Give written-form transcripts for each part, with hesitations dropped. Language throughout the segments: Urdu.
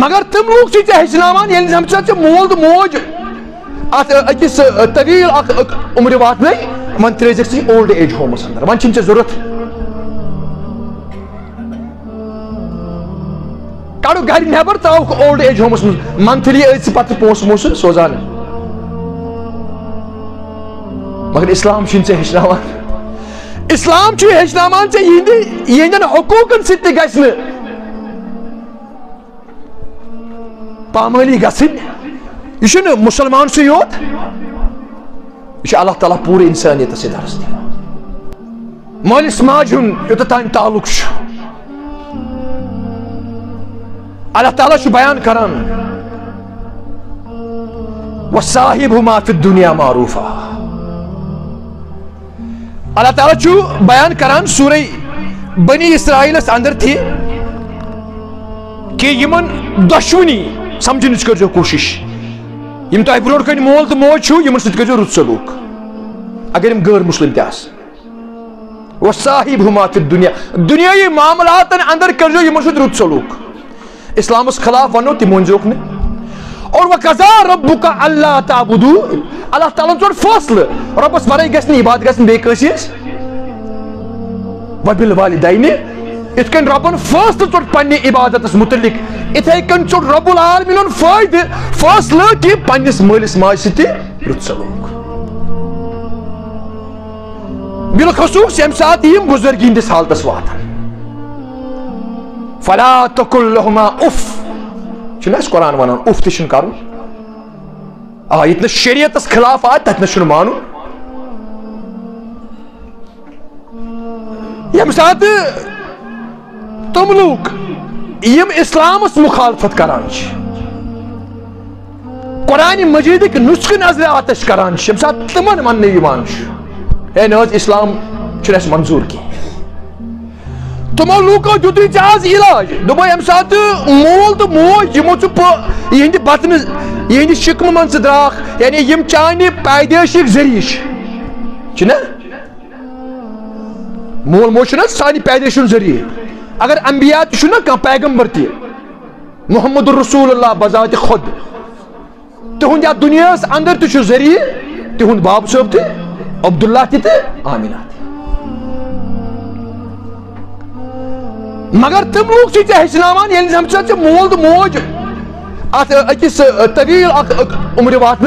مگر تم لوگ چھ ہچناوان ییٚلہِ ہم چھ مول تو موج ات اکس طویل عمر واتن من ترزک سی اولڈ ایج ہومس اندر ون چھ ضرورت کڑو گھر نیبر تاؤک اولڈ ایج ہومس منتھلی ٲسۍ پتہٕ پونسہٕ وونسہٕ سوزان مگر اسلام چھُنہٕ ژےٚ ہیٚچھناوان اسلام چھُ ہیٚچھناوان ژےٚ یہندین حقوٗقن سۭتۍ تہِ گژھِ نہٕ پامٲلی گژھٕنۍ یہ چھُنہٕ مسلمان سُے یوت یہ چھُ اللہ تعالیٰ پوٗرٕ انسانیتس سۭتۍ درس دِوان مٲلِس ماجہِ ہُنٛد یوٚتتھ تانۍ تعلق چھُ اللہ تعالیٰ چھُ بیان کران وصاحبہما فی الدنیا معروفا اللہ تعالیٰ چھُ بیان کران سورہ بنی اسرائیلس اندر تھی کہ یمن دشونی سمجھنٕچ کٔرزیٚو کوٗشش یم تۄہہِ برونٛٹھ کنہِ مول تہٕ موج چھُو یمن سۭتۍ کٔرزیٚو رُت سلوٗک اگر یم غٲر مسلم تہِ آسن وصاحبہما فی الدنیا دنیائی معاملاتن اندر کٔرزیٚو یمن سۭتۍ رُت سلوٗک اسلامس خلاف ونو تم ونزوک نے اور وَقَضَىٰ رَبُّكَ أَلَّا تَعْبُدُوا اللہ تعالیٰ ژوٚٹ فٲصلہٕ رۄبس ورٲے گژھِ نہٕ عبادت گژھٕنۍ بیٚیہِ کٲنٛسہِ ہٕنٛز وَبِالْوَالِدَيْنِ یِتھ کٔنۍ رۄبن فٲصلہٕ ژوٚٹ پننہِ عبادتس متعلق یِتھے کٔنۍ ژوٚٹ رۄب العالمیٖنن فٲصلہٕ کہِ پننِس مٲلِس ماجہِ سۭتۍ تہِ رُت سلوٗک بالخصوٗص ییٚمہِ ساتہٕ یِم بُزرگی ہٕنٛدِس حالتس واتن فلا تقل لهما اف چھُنہٕ اَسہِ قرآن ونان اف تہِ چھُنہٕ کرُن ییٚتہِ نہٕ شریعتس خلاف آے تتہِ نہٕ چھُنہٕ مانُن ییٚمہِ ساتہٕ تِم لوٗکھ یِم اسلامس مخالفت کران چھِ قرآنِ مجیدٕکۍ نسخہٕ نظرِ آتش کران چھِ ییٚمہِ ساتہٕ تِمن وننہٕ یِوان چھُ ہے نہ حظ اسلام چھُنہٕ اَسہِ منظوٗر کینٛہہ تمو لوٗکو دیُتُے ژےٚ آز علاج دوٚپُے ییٚمہِ ساتہٕ مول تہٕ موج یِمو ژٕ یِہنٛدِ بطنہٕ یِہنٛدِ شِکمہٕ منٛز ژٕ درٛاکھ یعنی یِم چانہِ پیدٲشِک ذٔریعہٕ چھِنا مول موج چھُنہ سانہِ پیدٲشی ہُنٛد ذٔریعہٕ اگر انبیا تہِ چھُنہ کانٛہہ پیغمبر تہِ محمد رسول اللہ بذاتِ خود تِہُنٛد یتھ دُنیاہس اندر تہِ چھُ ذٔریعہٕ تِہُنٛد باب صٲب تہِ عبداللہ تہِ تہٕ آمینہ تہِ مگر تم لوگ چھ ہچناوان ییٚلہِ ہم چھ مول تو موج ات اکس طویل عمر واتن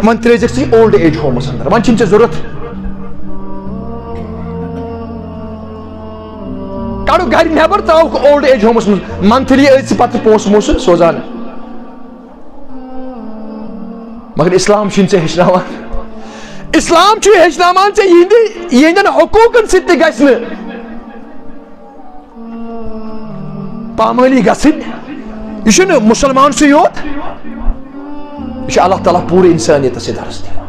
من ترزک سی اولڈ ایج ہومس اندر ون چھ ضرورت کڑو گھر نیبر تاؤک اولڈ ایج ہومس منتھلی ٲسۍ پتہٕ پونسہٕ وونسہٕ سوزان مگر اسلام چھُنہٕ ژےٚ ہیٚچھناوان اسلام چھُ ہیٚچھناوان ژےٚ یہندین حقوٗقن سۭتۍ تہِ گژھِ نہٕ پامٲلی گژھٕنۍ یہ چھُنہٕ مسلمان سُے یوت یہ چھُ اللہ تعالیٰ پوٗرٕ انسانیتس سۭتۍ درس دِوان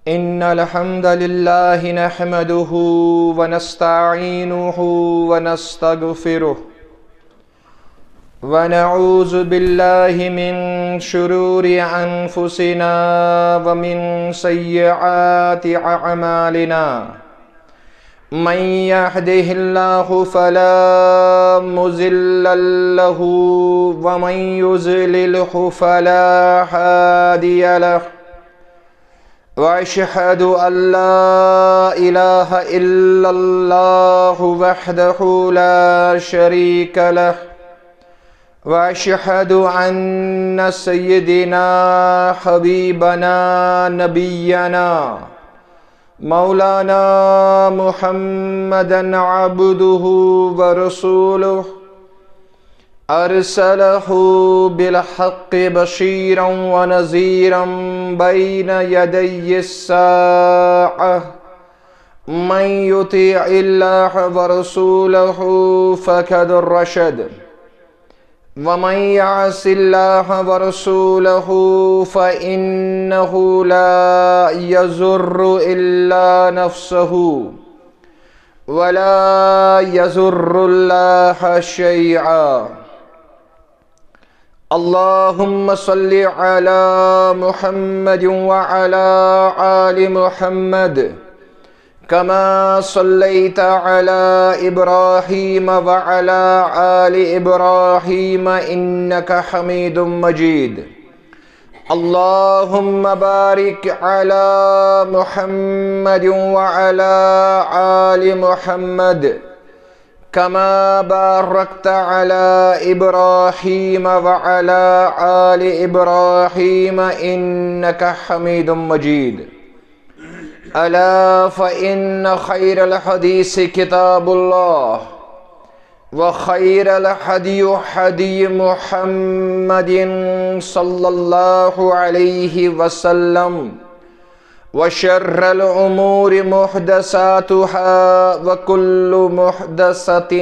ان الحمد لله نحمده ونستعينه ونستغفره ونعوذ بالله من شرور أنفسنا ومن سيئات أعمالنا من يهده الله فلا مضل له ومن يضلله فلا هادي له وأشهد أن لا إله إلا الله وحده لا شريك له وأشهد أن سيدنا حبيبنا نبينا مولانا محمدا عبده ورسوله أرسله بالحق بشيرا ونذيرا بين يدي الساعة من يطيع الله ورسوله فقد رشد ومن يعص الله ورسوله فإنه لا يضر إلا نفسه ولا يضر الله شيئا اللهم صل على محمد وعلى آل محمد كما صليت على إبراهيم وعلى آل إبراهيم إنك حميد مجيد. اللهم بارك على محمد وعلى آل محمد كما باركت على إبراهيم وعلى آل إبراهيم إنك حميد مجيد. ألا فإن خير الحديث كتاب الله وخير الهدي هدي محمد صلى الله عليه وسلم وشر الأمور محدثاتها وكل محدثة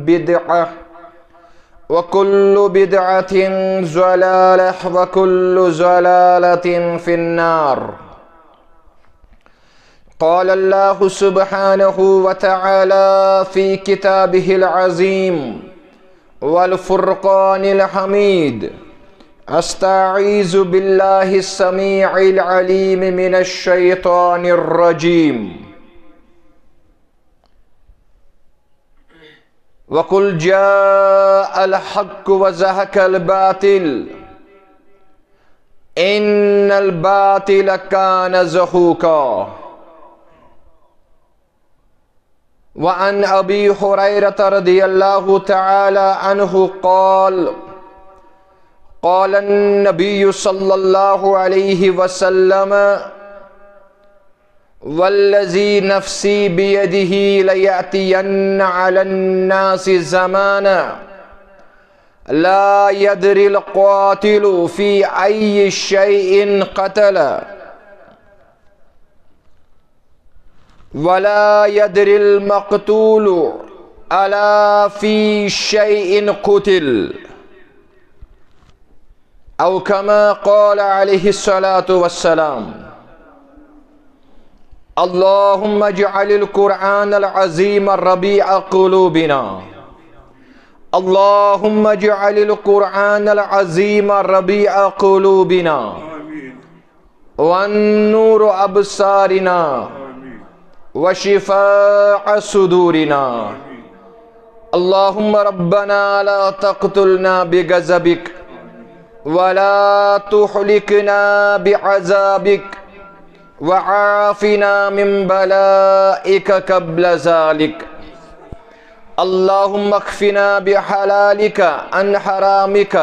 بدعة وكل بدعة ضلالة وكل ضلالة في النار. قال الله سبحانه وتعالى في كتابه العظيم والفرقان الحميد: استعيذ بالله السميع العليم من الشيطان الرجيم. وقل جاء الحق وزهق الباطل إن الباطل كان زهوقا. وعن أبي هريرة رضي الله تعالى عنه قال: قال النبي صلى الله عليه وسلم: والذي نفسي بيده ليأتين على الناس زمانا لا يدري القاتل في أي شيء قتل ولا يدري المقتول ألا في شيء قتل، أو كما قال عليه الصلاة والسلام. اللهم اجعل القرآن العظيم ربيع قلوبنا. اللهم اجعل القرآن العظيم ربيع قلوبنا والنور أبصارنا وشفاء صدورنا. اللهم ربنا لا تقتلنا بغضبك ولا تهلكنا بعذابك وعافنا من بلائك قبل ذلك. اللهم اكفنا بحلالك عن حرامك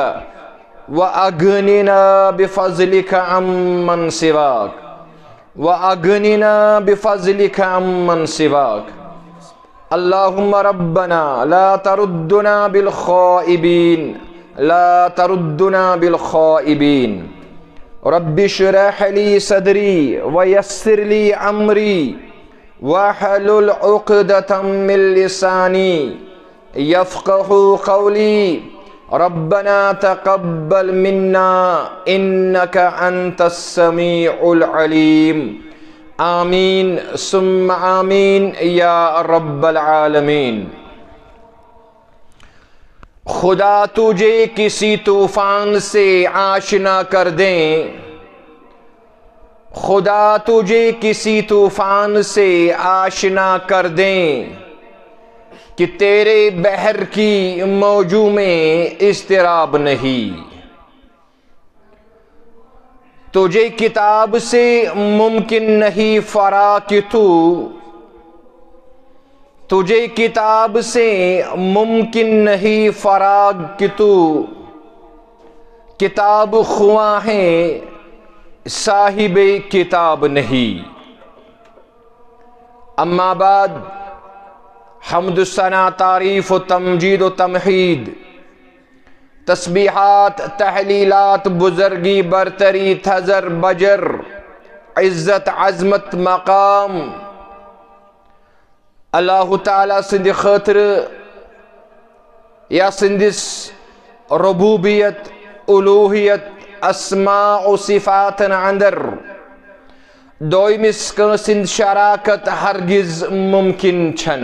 وأغننا بفضلك عمن سواك وأغننا بفضلك عمن سواك. اللهم ربنا لا تردنا بالخائبين لا تردنا بالخائبين. رب اشرح لي صدري ويسر لي أمري واحلل عقدة من لساني يفقه قولي. ربنا تقبل منا إنك أنت السميع العليم. آمین ثم آمین یا رب العالمین. خدا تجھے کسی طوفان سے آشنا کر دیں، خدا تجھے کسی طوفان سے آشنا کر دیں کہ تیرے بحر کی موجوں میں اضطراب نہیں. تجھے کتاب سے ممکن نہیں فرا کہ تجھے کتاب سے ممکن نہیں فراغ کہ تو کتاب خواں ہے صاحب کتاب نہیں. اما بعد، حمد و ثنا، تعریف و تمجید و تمحید، تسبیحات، تحلیلات، بزرگی، برتری، تھزر، بجر، عزت، عظمت، مقام اللہ تعالیٰ سندھ خاطر یا سندس ربوبیت، الوہیت، اسماء و صفات اندر دویمس کنسند شراکت ہرگز ممکن چھن.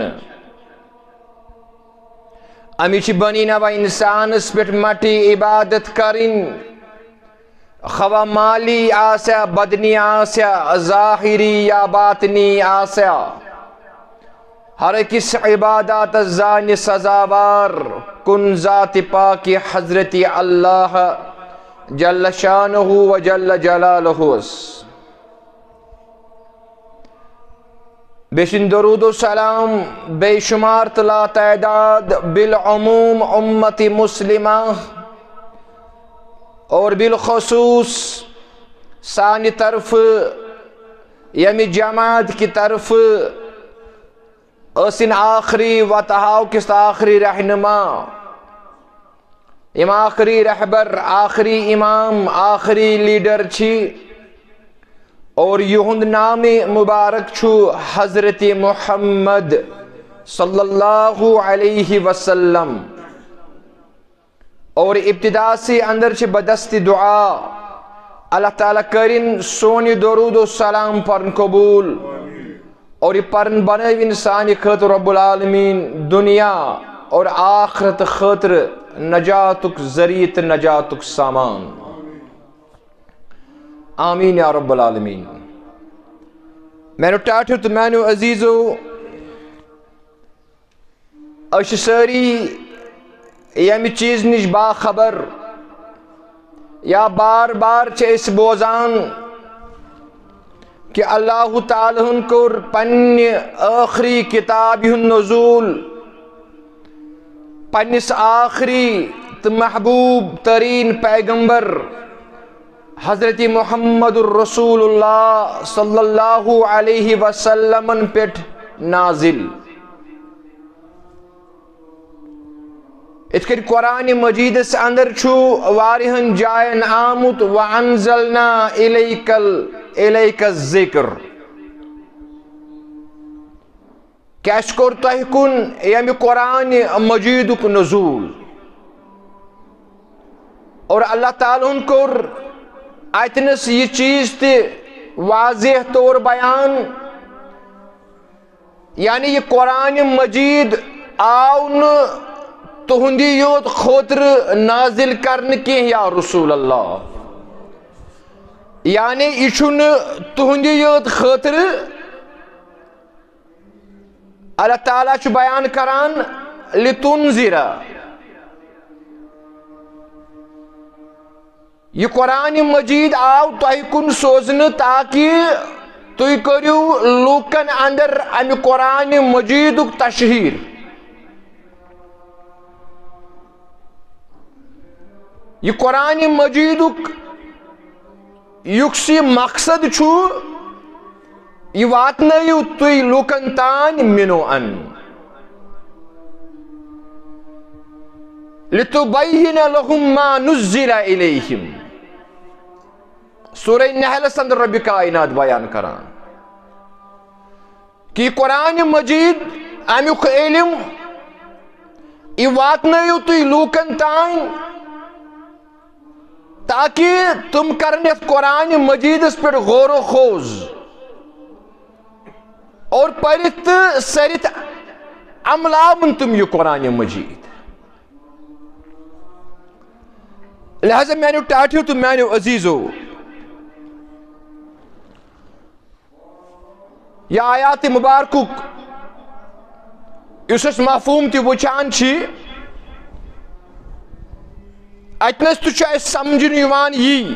امیچ بنی نو انسان اس پٹ مٹی عبادت کرن خواہ مالی آسیا بدنی آسیا ظاہری یا باطنی آسیا ہر کس عبادات زان سزاوار کن ذات پاک حضرت اللہ جل شانہ و جل جلالہ بیشن درود و سلام بے شمار تلا تعداد بالعموم امت مسلمہ اور بالخصوص سانی طرف یمی جماعت کی طرف اسن آخری و تہاو کس آخری رہنما ام آخری رہبر آخری امام آخری لیڈر چھی اور یہند نام مبارک چھو حضرت محمد صلی اللہ علیہ وسلم اور ابتدا سے اندر چھ بدست دعا اللہ تعالیٰ کرن سونی درود و سلام پرن قبول اور یہ پرن بنے انسانی خاطر رب العالمین دنیا اور آخرت خاطر نجاتک ذریعت نجاتک سامان آمین یا رب العالمین. میں نے ٹاٹھر تو میں نے عزیزو اش ساری یمی چیز نش باخبر یا بار بار چیس بوزان کہ اللہ تعالیٰ کور پنی آخری کتاب نزول پنس آخری تو محبوب ترین پیغمبر حضرت محمد الرسول اللہ صلی اللہ علیہ وسلم پیٹھ نازل. اتکر قرآن مجید سے اندر چھو وارہن جائن آمت وانزلنا الیک الذکر کیش کور تحکن یمی قرآن مجید کو نزول اور اللہ تعالیٰ کور اتنس یہ چیز تے واضح طور بیان یعنی یہ قرآن مجید آؤن تہندی یوت خطر نازل کرن کی یا رسول اللہ یعنی ایشن تہندی یوت خطر اللہ تعالیٰ چھ بیان کران لتنذرا یہ قرآن مجید آو تہ کن سوزن تاکہ تُہۍ کٔرِو لوکن اندر امہ قرآن مجید تشہیر یہ قرآن مجید یکسی مقصد چھو یہ واتنائیو تُہۍ لوکن تان منو ان لتبین لهم ما نزل الیہم سورہ نحل اندر رب کائنات بیان کران کہ قرآن مجید امیک علم یہ واتنائیو تُہۍ لوکن تان تاکہ تم کرن اس قرآن مجید اس پر غور و خوض اور پرت سرت عملاون تم یہ قرآن مجید. لہذا میں نے ٹاٹھیو تو میں نے عزیزو یا آیات مبارکک اس مفہوم تی وچان چھی اتنس تو چاہے سمجھن یوان یہ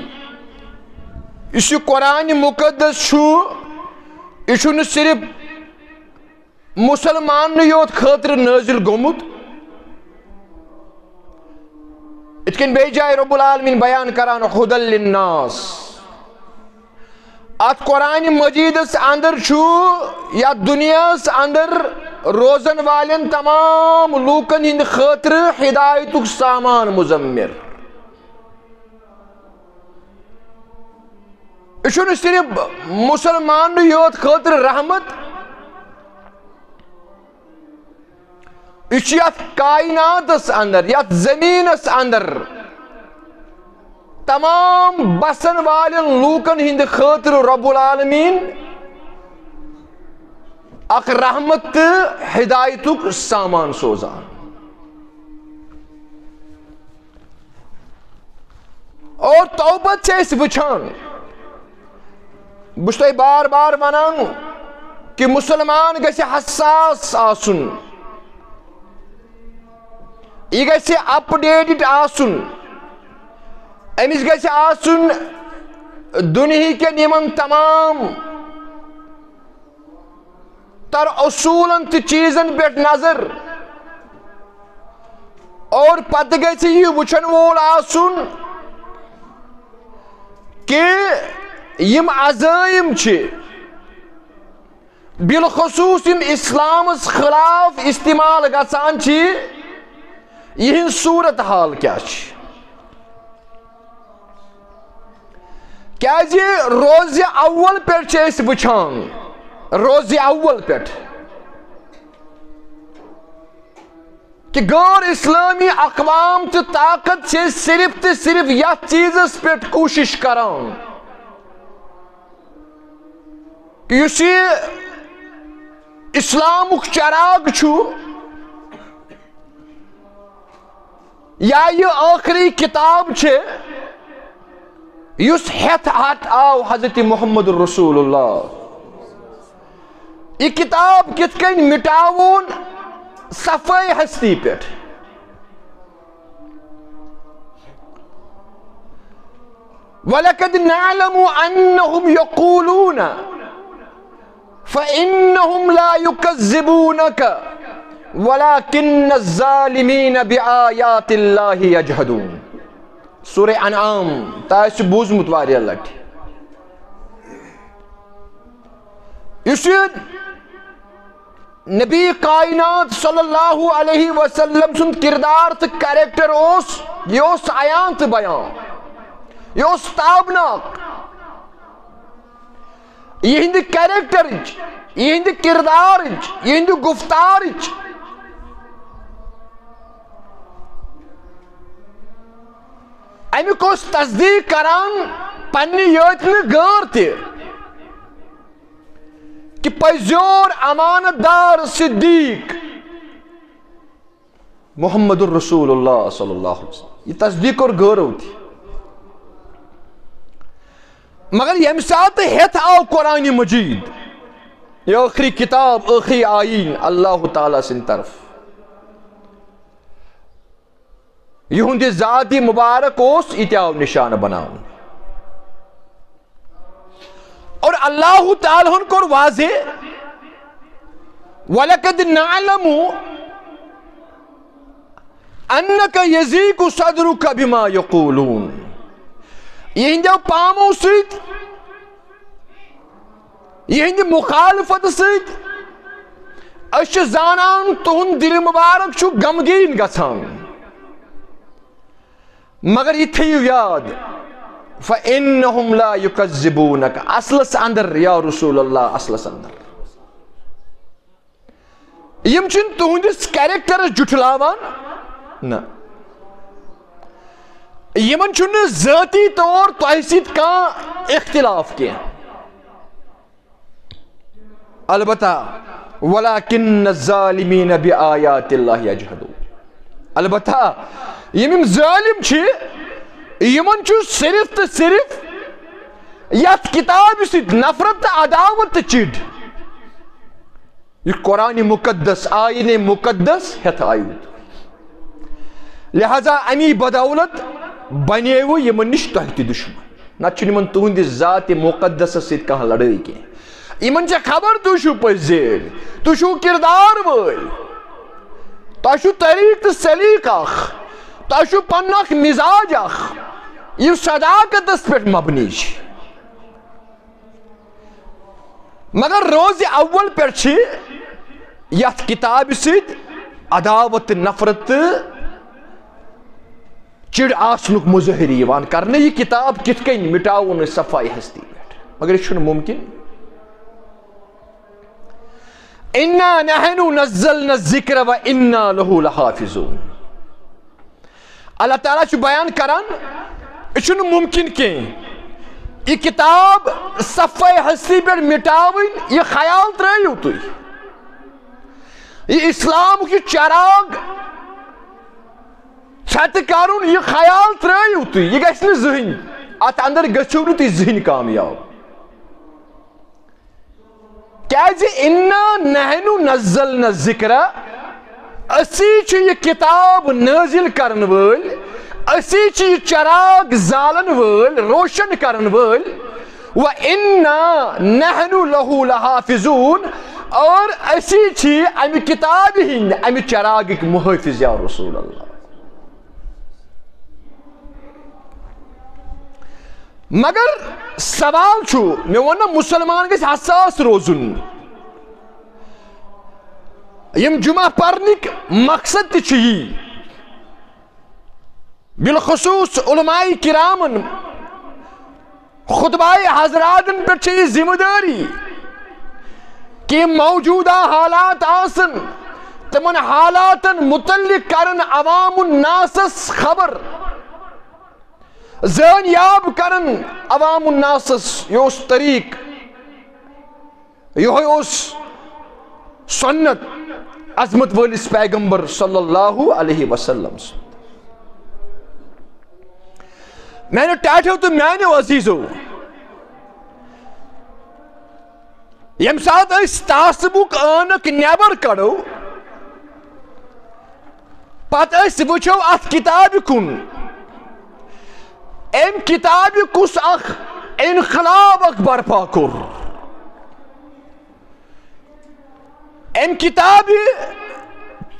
اس قرآن مقدس چھو یہ نہ صرف مسلمان یوت خاطر نازل گومت اتکن بے جائے رب العالمین بیان کران ہدی للناس ات قرآن مجید اندر چھو یا دنیا اندر روزن والن تمام لوکن ہند خاطر ہدایتک سامان مزمر. یہ صرف مسلمان یوت خاطر رحمت یہ کائنات اندر یا زمین اندر تمام بسن والن لوکن ہند خاطر رب العالمین اخ رحمت ہدایتک سامان سوزان. اور توبت سے اس وچھان بشتائی بار بار ونان کہ مسلمان گژھِ حساس آسن، یہ گژھِ اپڈیٹڈ آسن، امس گژھِ آسن دنیا کٮ۪ن یمن تمام تر اصولن تہ چیزن پہ نظر، اور پتہ گژھِ یہ وچھن وول آسن کہ یم عزائم چھ بالخصوص یم اسلامس خلاف استعمال گژھان چھ، یہن صورت حال کیا چھ؟ کیازِ روز اول پٮ۪ٹھ چھِ أسۍ وٕچھان، روز اول پٮ۪ٹھ کہ غیر اسلامی اقوام تہٕ طاقت چھِ صرف تہٕ صرف یتھ چیزس پٮ۪ٹھ کوٗشش کران کہ یُس یہِ اسلامُک چراغ چھُ یا یہ آخری کتاب چھے یس ہتھ ہتھ آو حضرت محمد رسول اللہ، یہ کتاب کت کن مٹاون صفائی ہستی پیٹھ، وَلَقَدْ نَعْلَمُ أَنَّهُمْ يَقُولُونَ فَإِنَّهُمْ لَا يُكَذِّبُونَكَ وَلَكِنَّ الظَّالِمِينَ بِآيَاتِ اللَّهِ يَجْحَدُونَ۔ سورہ انعام تاس بوزمت واریاہ لٹ، اس نبی کائنات صلی اللہ علیہ وسلم سن کردار تو کریکٹر اس یہ عیان تو بیان، یہ تابناک، یہ کریکٹر، یہ کردار، یہ گفتار، امیک اس تصدیق کران پنی یوتن غیر تہ کہ پزیور امانت دار صدیق محمد الرسول اللہ صلی اللہ علیہ وسلم، یہ تصدیق اور غیر ہوتی، مگر یم سات ہتھ آو قرآن مجید، یہ آخری کتاب، آخری آئین اللہ تعالیٰ سن طرف، یہند ذاتی مبارک اس اتیاو نشان بناؤن، اور اللہ تعالیٰ کو واضح وَلَقَدْ نَعْلَمُ أَنَّكَ يَزِيقُ صَدْرُكَ بِمَا يَقُولُونَ، یہند پامو سید، یہند مخالفت سید اش زانان تہن دل مبارک چھو غمگین گژھان، مگر یہ تھیو یاد فَإِنَّهُمْ لَا يُكَذِّبُونَكَ، اصلس اندر یا رسول اللہ، اصلس اندر یم چھن تہندس کریکٹر جھٹلاوان نا، یمن چھن ذاتی طور تحسید کا اختلاف کیا، البتہ وَلَكِنَّ الظَّالِمِينَ بِآيَاتِ اللَّهِ يَجْحَدُونَ، البتہ یم ظالم چھ یمن چھ صرف تو صرف یت کتاب سید نفرت عداوت چڑ، یہ قرآن مقدس، آئین مقدس ہتھ آیو، لہذا امی بدولت بنیو یمن نش تہ تہ دشمن، نت یمن تہند ذات مقدس سید کہاں لڑائی کی، یمن چھ خبر تہ چھو پزیل، تہ چھو کردار ول، تہ چھو طریق تو سلیق اخ، تہ چھو پن اخ مزاج اخ، یہ صداقت پہ مبنی چھ، مگر روز اول پہ یت کتاب سید عداوت نفرت چڑ آسنک مظاہری یوان کرنے، یہ کتاب کت کن مٹاون صفائی ہستی پہ، مگر یہ چھن ممکن۔ اِنَّا نَحْنُ نَزَّلْنَا الذِّكْرَ وَإِنَّا لَهُ لَحَافِظُونَ، اللہ تعالیٰ چھ بیان کران یہ چھن ممکن کہ یہ کتاب صفائی ہستی پہ مٹاون، یہ خیال ترائیو تو یہ اسلام کی چراغ چھت کرن یہ خیال ترٲیِو تُہۍ یہ گژھِ نہٕ زٕہٕنۍ اتھ اندر گٔژھِو نہٕ تُہۍ زٕہٕنۍ کامیاب کیازِ اِنا نحنُ نزلنا الذکر اسی چھِ یہ کتاب نٲزِل کرن وٲلۍ اسی چھِ یہ چراغ زالن وٲلۍ روشن کرن وٲلۍ وَإِنَّا نَحْنُ لَهُ لَحَافِظُونَ اور اسی چھی امی کتاب ہند امی چراغک محافظ یا رسول اللہ مگر سوال چھو میں وننا مسلمان گژھِ حساس روزن یم جمعہ پرنک مقصد تہ چھ یہ بالخصوص علماء کرامن خطبہ حضراتن پر چھ یہ ذمہ داری کہ موجودہ حالات آسن تمن حالاتن متعلق کرن عوام الناسس خبر زین یاب کرن عوام الناسس یہ اس طریق یہ اس سنت عظمت والس پیغمبر صلی اللہ علیہ وسلم میں نے ٹاٹھو تو میانو عزیزو یم سات اس تعصبک آنک نیبر کڑو پت اس وچھو ات کتاب کن ام کتاب کس اخ انقلاب اخ برپا کر ام کتاب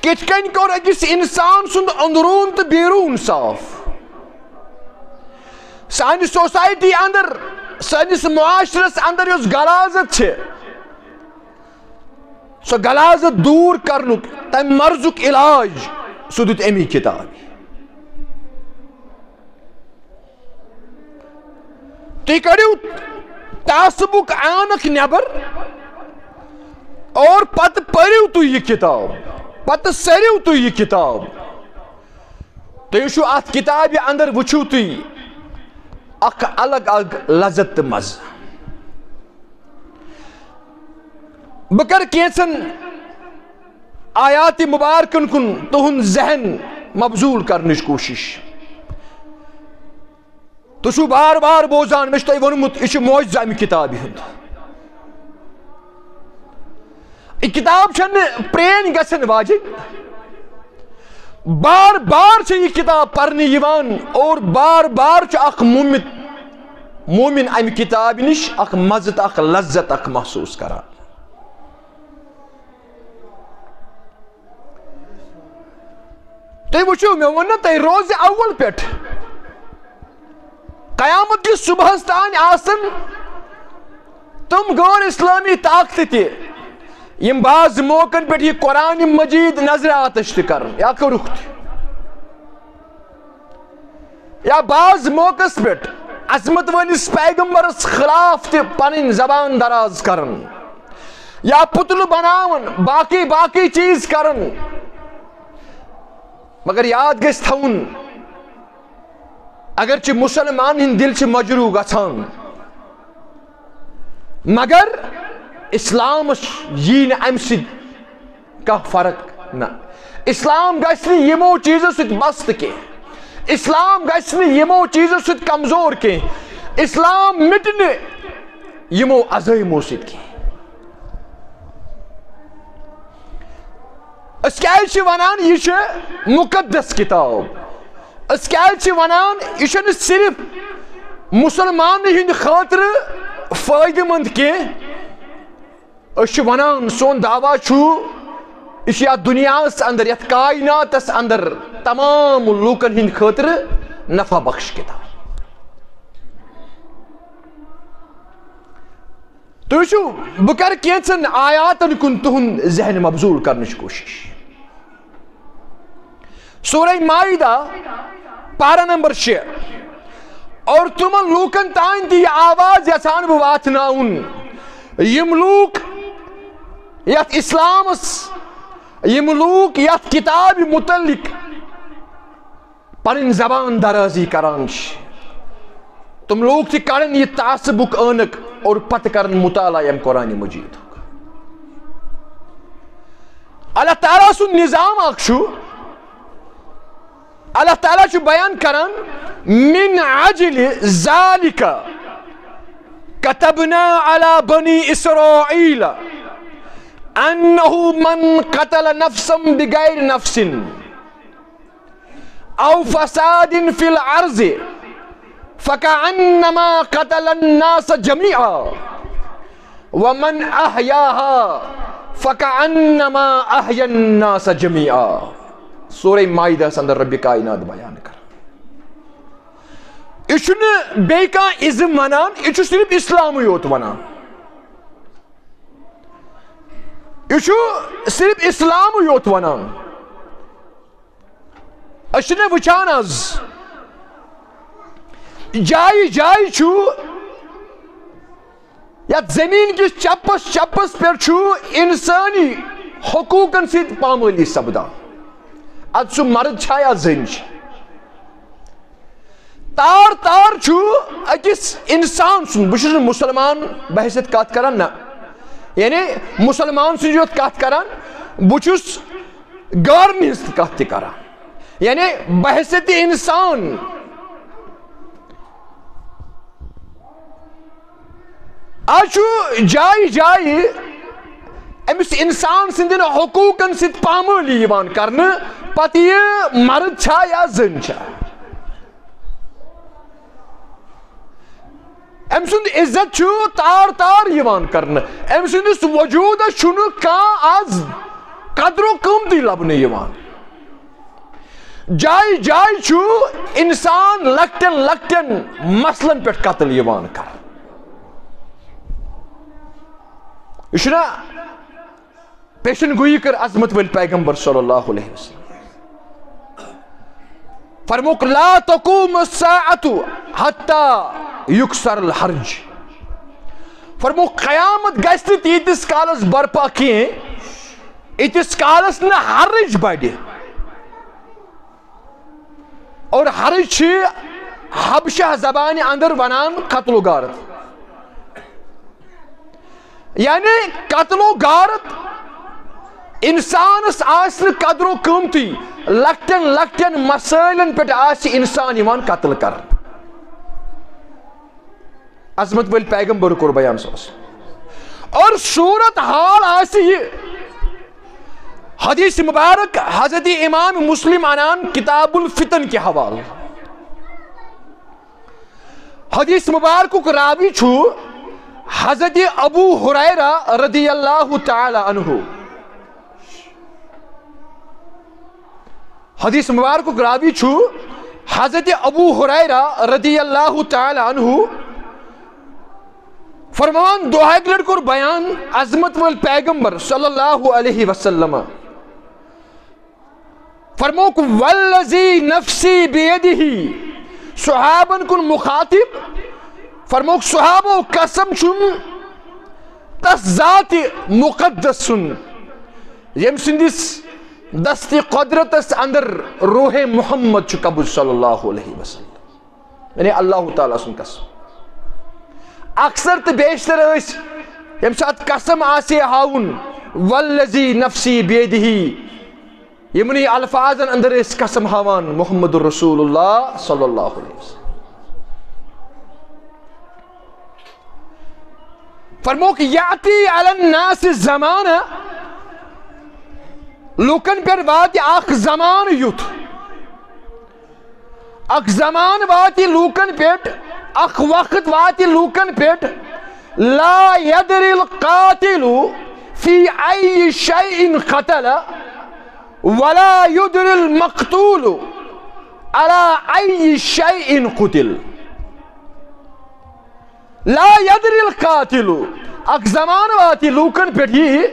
کت کن کور اکس انسان سند اندرون تو بیرون صاف سانی سوسائٹی اندر سانس معاشرس اندر اس غلازت چھ سو غلازت دور کرنک تم مرضک علاج سو دیت امی کتاب تی کریو تعصبک آنک نیبر اور پت پریو تو یہ کتاب پت سریو تو یہ کتاب تو شو ات کتاب اندر وچھو تی اک الگ الگ لذت مز بکر کینسن آیات مبارکن کن تہن ذہن مبزول کرنش کوشش تو شو بار بار بوزان میں تہ ونمت یہ معجزہ امی کتاب ہند یہ کتاب چھن پرین گژھن واجب بار بار چھ یہ کتاب پرنی یوان اور بار بار چھ اخ مومن امی کتاب نش اخ مزت اخ لذت اخ محسوس کران تُہۍ وٕچھِو مےٚ ووٚن نا تۄہہِ روزِ اول پٮ۪ٹھ قیامت کِس صبحس تانۍ آسن تم غٲر اسلامی طاقتہٕ تہِ یم بعض موقعن پٮ۪ٹھ یہ قرآن مجید نظر آتش تہِ کرن یا کوٚرُکھ تہِ یا بعض موقعس پٮ۪ٹھ عظمت وٲلِس پیغمبرس خلاف تہِ پنٕنۍ زبان دراز کرن یا پتلہٕ بناون باقی چیز کرن مگر یاد گژھِ تھاوُن اگرچہ مسلمان ہند دل چھ مجروح گژھان مگر اسلامس یی نہٕ امہِ سۭتۍ کانٛہہ فرق نہ اسلام گژھِ نہٕ یمو چیزو سۭتۍ بس تہِ کینٛہہ اسلام گژھِ نہٕ یمو چیزو سۭتۍ کمزور کینٛہہ اسلام مٹہِ نہٕ یمو عزٲیمو سۭتۍ کینٛہہ اس کیٛازِ چھِ ونان یہ چھِ مقدس کتاب اس کیٛازِ چھِ ونان یہ چھنہٕ صرف مسلمان ہند خٲطرٕ فٲیدٕ مند کینٛہہ أسۍ چھِ ونان سون دعوا چھُ یہ چھُ یتھ دُنیاہس اندر یتھ کائناتس اندر تمام لوٗکن ہند خٲطرٕ نفع بخش کتاب تُہۍ وٕچھِو بہٕ کرٕ کینٛژن آیاتن کُن تُہُنٛد ذہن مبزول کرنٕچ کوٗشش سورہ مائدہ پارہ نمبر 6 اور تمن لوکن تان دی آواز یژھان بہٕ واتناوُن یم لوک یتھ اسلامس یم لوک یتھ کتاب متعلق پنٕنۍ زبان درازی کران چھِ تم لوگ تہِ کڑن یہ تعصبک عٲنق اور پتہٕ کرن مطالعہ یم قرآن مجیدُک اللہ تعالیٰ سُنٛد نظام اکھ چھُ اللہ تعالیٰ چھُ بیان کران من عجل ذالک كتبنا على بني إسرائيل أنه من قتل نفسا بغير نفس أو فساد في الأرض فكأنما قتل الناس جميعا ومن أحياها فكأنما أحيا الناس جميعا. سورہ مائدہ اندر رب کائنات بیان کر. یہ چھُنہٕ بیٚیہِ کانٛہہ اِزم ونان، یہ چھُ صرف اسلامٕے یوت ونان. یہ چھُ صرف اسلامٕے یوت ونان. أسۍ چھِنہٕ وٕچھان آز جایہِ جایہِ چھُ یتھ زمین کِس چپس چپس پٮ۪ٹھ چھُ انسٲنی حقوٗقن سۭتۍ پامٲلی سپدان. اد سُہ مرد چھا یا زٔنۍ چھِ، تار تار چھُ أکِس انسان سُنٛد. بہٕ چھُس نہٕ مُسلمان بحثیت کتھ کران، نہ، یعنی مُسلمان سٕنٛز یوت کتھ کران، بہٕ چھُس غٲرن ہٕنٛز کتھ تہِ کران. یعنی بحثیت انسان آز چھُ جایہِ جایہِ أمِس انسان سٕنٛدٮ۪ن حقوٗقن سۭتۍ پامٲلی یِوان کرنہٕ، پتہٕ یہِ مرد چھا یا زٔنۍ چھا. أمۍ سُنٛد عزت چھُ تار تار یِوان کرنہٕ. أمۍ سٕنٛدِس وجوٗدس چھُنہٕ کانٛہہ آز قدر و قۭمتی لبنہٕ یِوان. جایہِ جایہِ چھُ انسان لۄکٹٮ۪ن لۄکٹٮ۪ن مسلن پٮ۪ٹھ قتل یِوان کرنہٕ. یہ چھُنا پیشن گوئی کر عظمت وٲلۍ پیغمبر صلی اللہ علیہ وسلم. فرموک لا تقوم الساعة حتى یُکسر الحرج. فرموک قیامت گژھِ نہٕ تیٖتِس کالس برپا کینٛہہ ییٖتِس کالس نہٕ حرج بڑِ. اور حرج چھِ حبشہ زبانہِ اندر ونان قتل و غارت. یعنی قتل و غارت انسانس آسہِ نہٕ قدر و قۭمتی، لۄکٹٮ۪ن لۄکٹٮ۪ن مسٲیلن پٮ۪ٹھ آسہِ انسان یِوان قتل کرنہٕ. عظمت وٲلۍ پیغمبر کوٚر بیان سوس. اور صورت حال آسہِ یہِ، حدیث مبارک حضرت امام مسلم انان کتاب الفتن کے حوالہ. حدیث مبارکُک راوی چھُ حضرت ابو ہریرہ رضی اللہ تعالی عنہ. حدیث مبارکُک راوی چھُ حضرت ابو ہریرہ رضی اللہ تعالی عنہ. فرمان دۄہَے لٹہِ کوٚر بیان عظمت وٲلۍ پیغمبر صلی اللہ علیہ وسلم. فرموک والذی نفسی بیدہ، صحابن کن مخاطب. فرموک صحابو قسم چھُم تس ذات مقدس سن یم سندس دستی قدرتس اندر روح محمد چھُ قبض صلی اللہ علیہ وسلم. یعنی اللہ تعالیٰ سن قسم. اکثر تو بیشتر ٲسۍ ییٚمہِ ساتہٕ قسم آسہِ ہاوُن والذی نفسی بیدہ، یمنٕے الفاظن اندر ٲسۍ قسم ہاوان محمد رسول اللہ صلی اللہ علیہ وسلم. فرموک یاتی علی الناس زمانہ، لوکن پہ واتہِ اکھ زمان یُتھ، اکھ زمان واتہِ لوکن پٮ۪ٹھ، اکھ وقت واتہِ لوکن پٮ۪ٹھ لا یدری القاتل فی ای شیء قتل ولا یدری المقتول علی ای شیء قتل. لا یدری القاتل، اکھ زمان واتہِ لوکن پٮ۪ٹھ یہِ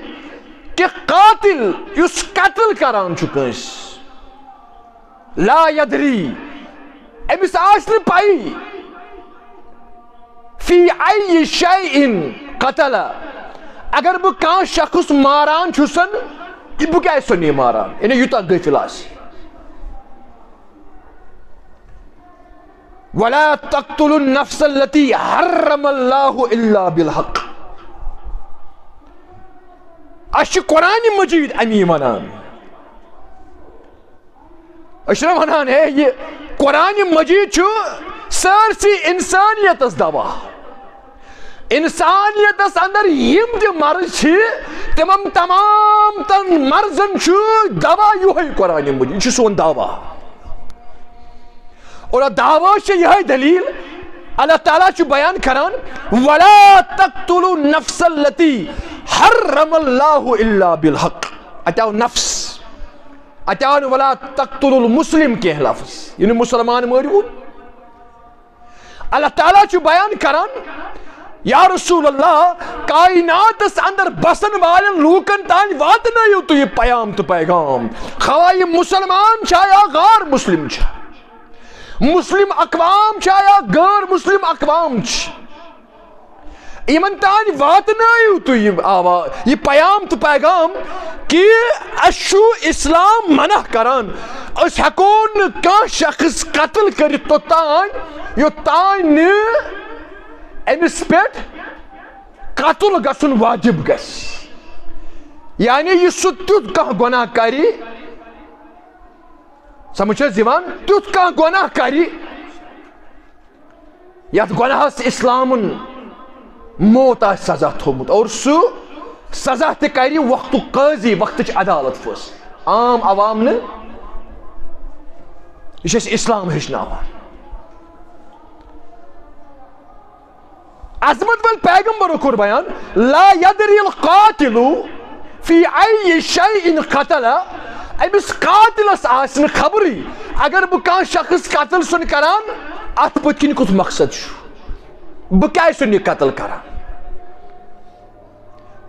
کہ قاتل یُس قتل کران چھُ کٲنٛسہِ، لا یدری، أمِس آسہِ نہٕ پَیی فی ای شیء قتل، اگر بہٕ کانٛہہ شخص ماران چھُسن بہٕ کیازِ چھُسن یہِ ماران، یعنی یوٗتاہ غٲفِل آسہِ. ولا تقتلوا النفس التي حرم الله الا بالحق. اَسہِ چھُ قرآنِ مجیٖد امی ونان اشرف ونان ہے یہ قرآن مجید چھو سرسی انسانیت اس دعویٰ انسانیت اس اندر یم دی مرض چھ تمام تمام تن مرضن چھو دعویٰ یو ہے قرآن مجید چھ سون دعویٰ اور دعویٰ چھ یہ دلیل اللہ تعالیٰ چھ بیان کران وَلَا تَقْتُلُوا النَّفْسَ الَّتِي حَرَّمَ اللَّهُ إِلَّا بِالْحَقِّ اتاو نفس اتاو وَلَا تَقْتُلُوا الْمُسْلِم کے لفظ یعنی مسلمان موجود اللہ تعالیٰ چھ بیان کران یا رسول اللہ کائنات اس اندر بسن والن لوکن تان واتنائیو تو یہ پیام تو پیغام خواہ مسلمان چایا غیر مسلم چایا مسلم اقوام چایا غیر مسلم اقوام ایمن تان واتنائیو تو یہ پیام تو پیغام کہ اشو اسلام منع کران اس حکون کا شخص قتل کری تو تان یو تان امس پہ قتل گژھن واجب گژھِ یعنی یہ سہ تیُتھ کانٛہہ گۄناہ کری سمجھ حظ یِوان تیُتھ کانٛہہ گۄناہ کری یتھ گۄناہس اسلامن موت آسہِ سزا تھوٚومُت اور سُہ سزا تہِ کری وقتُک قاضی وقتٕچ عدالت فٲصلہٕ عام عوام نہٕ یہ چھُ اَسہِ اسلام ہیٚچھناوان عظمت وال پیغمبر کور بیان لا یدری القاتل فی ای شیء قتل امس قاتلس آسن خبری اگر بہ کان شخص قتل سن کران ات پت کن کس مقصد بہ کیا سن یہ قتل کران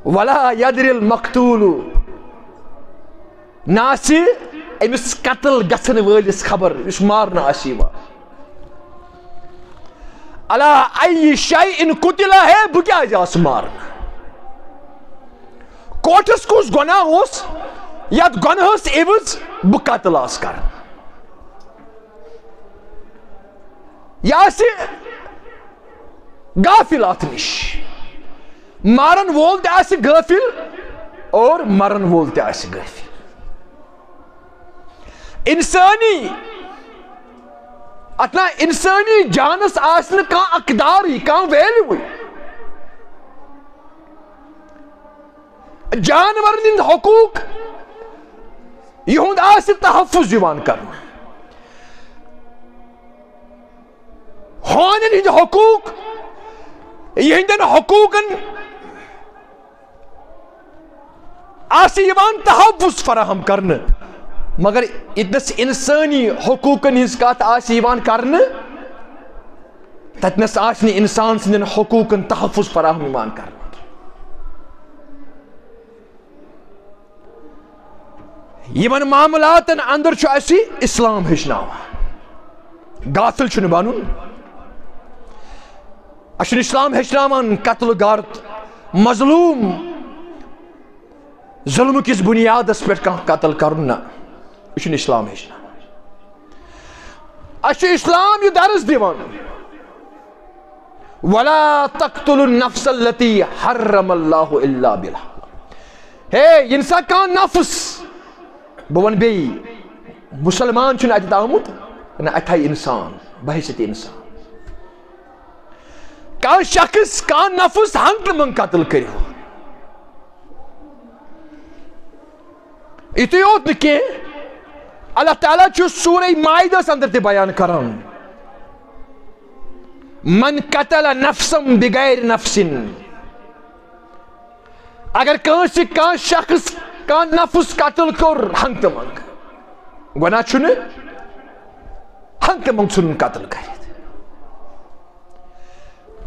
ولا یدری المقتول ناسی امس قتل گژھن وٲلِس خبر یس مارنہ آسہِ یِوان اللہ ای شیء قتل ہے بہ کیا جاس مارنا کوٹس کس گناہ اس یت گناہس عوض بہ قتل آس کران یا سے غافل ات نش مارن وول تہ آسہِ غافل اور مرن وول تہ آسہِ غافل انسانی اتنا انسانی جانس آسن کان اقداری کان ویلیوی جانورن ہند حقوق یہند آس تحفظ یوان کرن ہونن ہند حقوق یہندن حقوقن آس یوان تحفظ فراہم کرن مگر اتنس انسانی حقوقن ہز کت آس یوان کرن تتنس آس انسان سندن حقوقن تحفظ فراہم یوان کرن یمن معاملاتن اندر چھ اسی اسلام ہیچناوان غافل چھن بنن اشن اسلام ہیچناوان قتل غارت مظلوم ظلم کس بنیادس پہ قتل کرن نہ یہ اسلام ہیچنا اچھا اسلام یہ درس دیوان وَلَا تَقْتُلُوا النَّفْسَ الَّتِي حَرَّمَ اللَّهُ إِلَّا بِالْحَقِّ ہے انسا کان نفس بون بی مسلمان چھن اتت آمت نہ اتھائی انسان بحیثیت انسان کان شخص کان نفس ہنگ من قتل کریو اتو یوت نکے اللہ تعالیٰ چھو سورہ مائدہ اندر تے بیان کران من قتل نفسا بغیر نفس اگر کان شخص کان نفس قتل کر ہنگ منگ گناہ چھنے ہنگ منگ چھن قتل کرید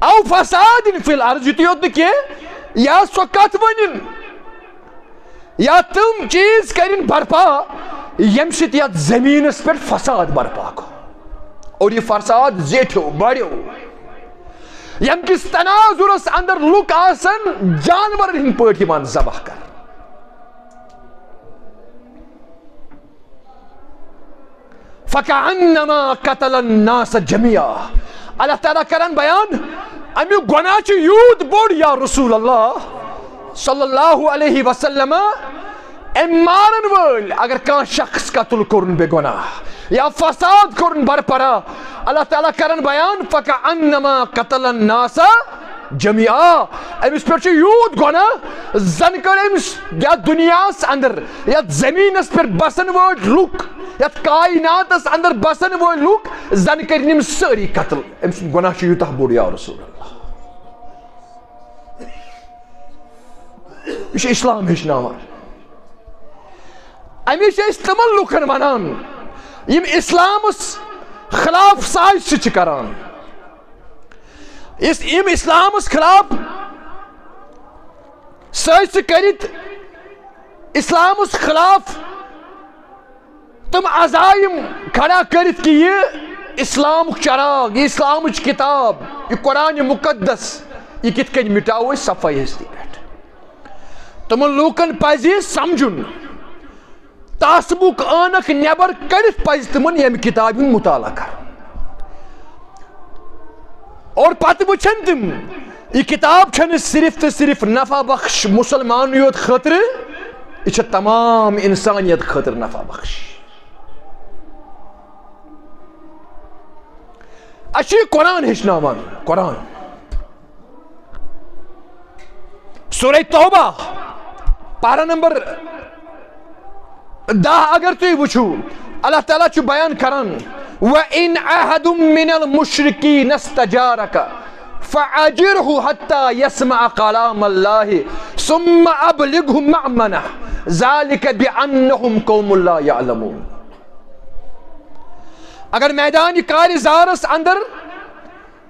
او فساد فی الارض یوت نکے یا سوکت ونن یا تم چیز کرن برپا یم سیت یا زمین اس پر فساد برپا کو اور یہ فساد زیٹھو بڑھو یم کس تناظر اس اندر لوک آسن جانور ہن پٲٹھۍ یوان ذبح کر فکأنما قتل الناس جميعا اللہ تعالیٰ کرن بیان امیو گناہ چھ یوت بوڑ یا رسول اللہ صلی اللہ علیہ وسلم مارن ول اگر کان شخص قتل کرن بے گناہ یا فساد کرن برپرا اللہ تعالیٰ کرن بیان فَكَأَنَّمَا قَتَلَ النَّاسَ جَمِيعًا امس پر یوت گناہ زن کر امس یا دنیاس اندر یا زمینس پر بسن وول لوک یا کائناتس اندر بسن وول لوک زن کر امس ساری قتل امس گناہ یوتہ بوڑ یا رسول اللہ یہ اسلام ہچناوان امیش تمن لوکن ونان یم اسلامس خلاف سازش کران یم اسلامس خلاف سازش کرت اسلامس خلاف تم عزائم کھڑا کرت کہ یہ اسلام چراغ یہ اسلام کتاب یہ قرآن مقدس یہ کت کن مٹاو صفائی ہستی پہ تمن لوکن پزی سمجھن تعصبک آنک نیبر کڑت پز تمن یم کتاب مطالعہ کر اور پتہ وچھن تم یہ کتاب چھن صرف تو صرف نفع بخش مسلمان یوت خاطر یہ تمام انسانیت خاطر نفع بخش اچھی قرآن ہچناوان قرآن سورہ توبہ پارہ نمبر 10 اگر تھی وچھو اللہ تعالیٰ چھو بیان کرن وَإِنْ أَحَدٌ مِّنَ الْمُشْرِكِينَ اسْتَجَارَكَ فَأَجِرْهُ حَتَّى يَسْمَعَ كَلَامَ اللَّهِ ثُمَّ أَبْلِغْهُ مَأْمَنَهُ ذَلِكَ بِأَنَّهُمْ قَوْمٌ لَا يَعْلَمُونَ اگر میدان کار زارس اندر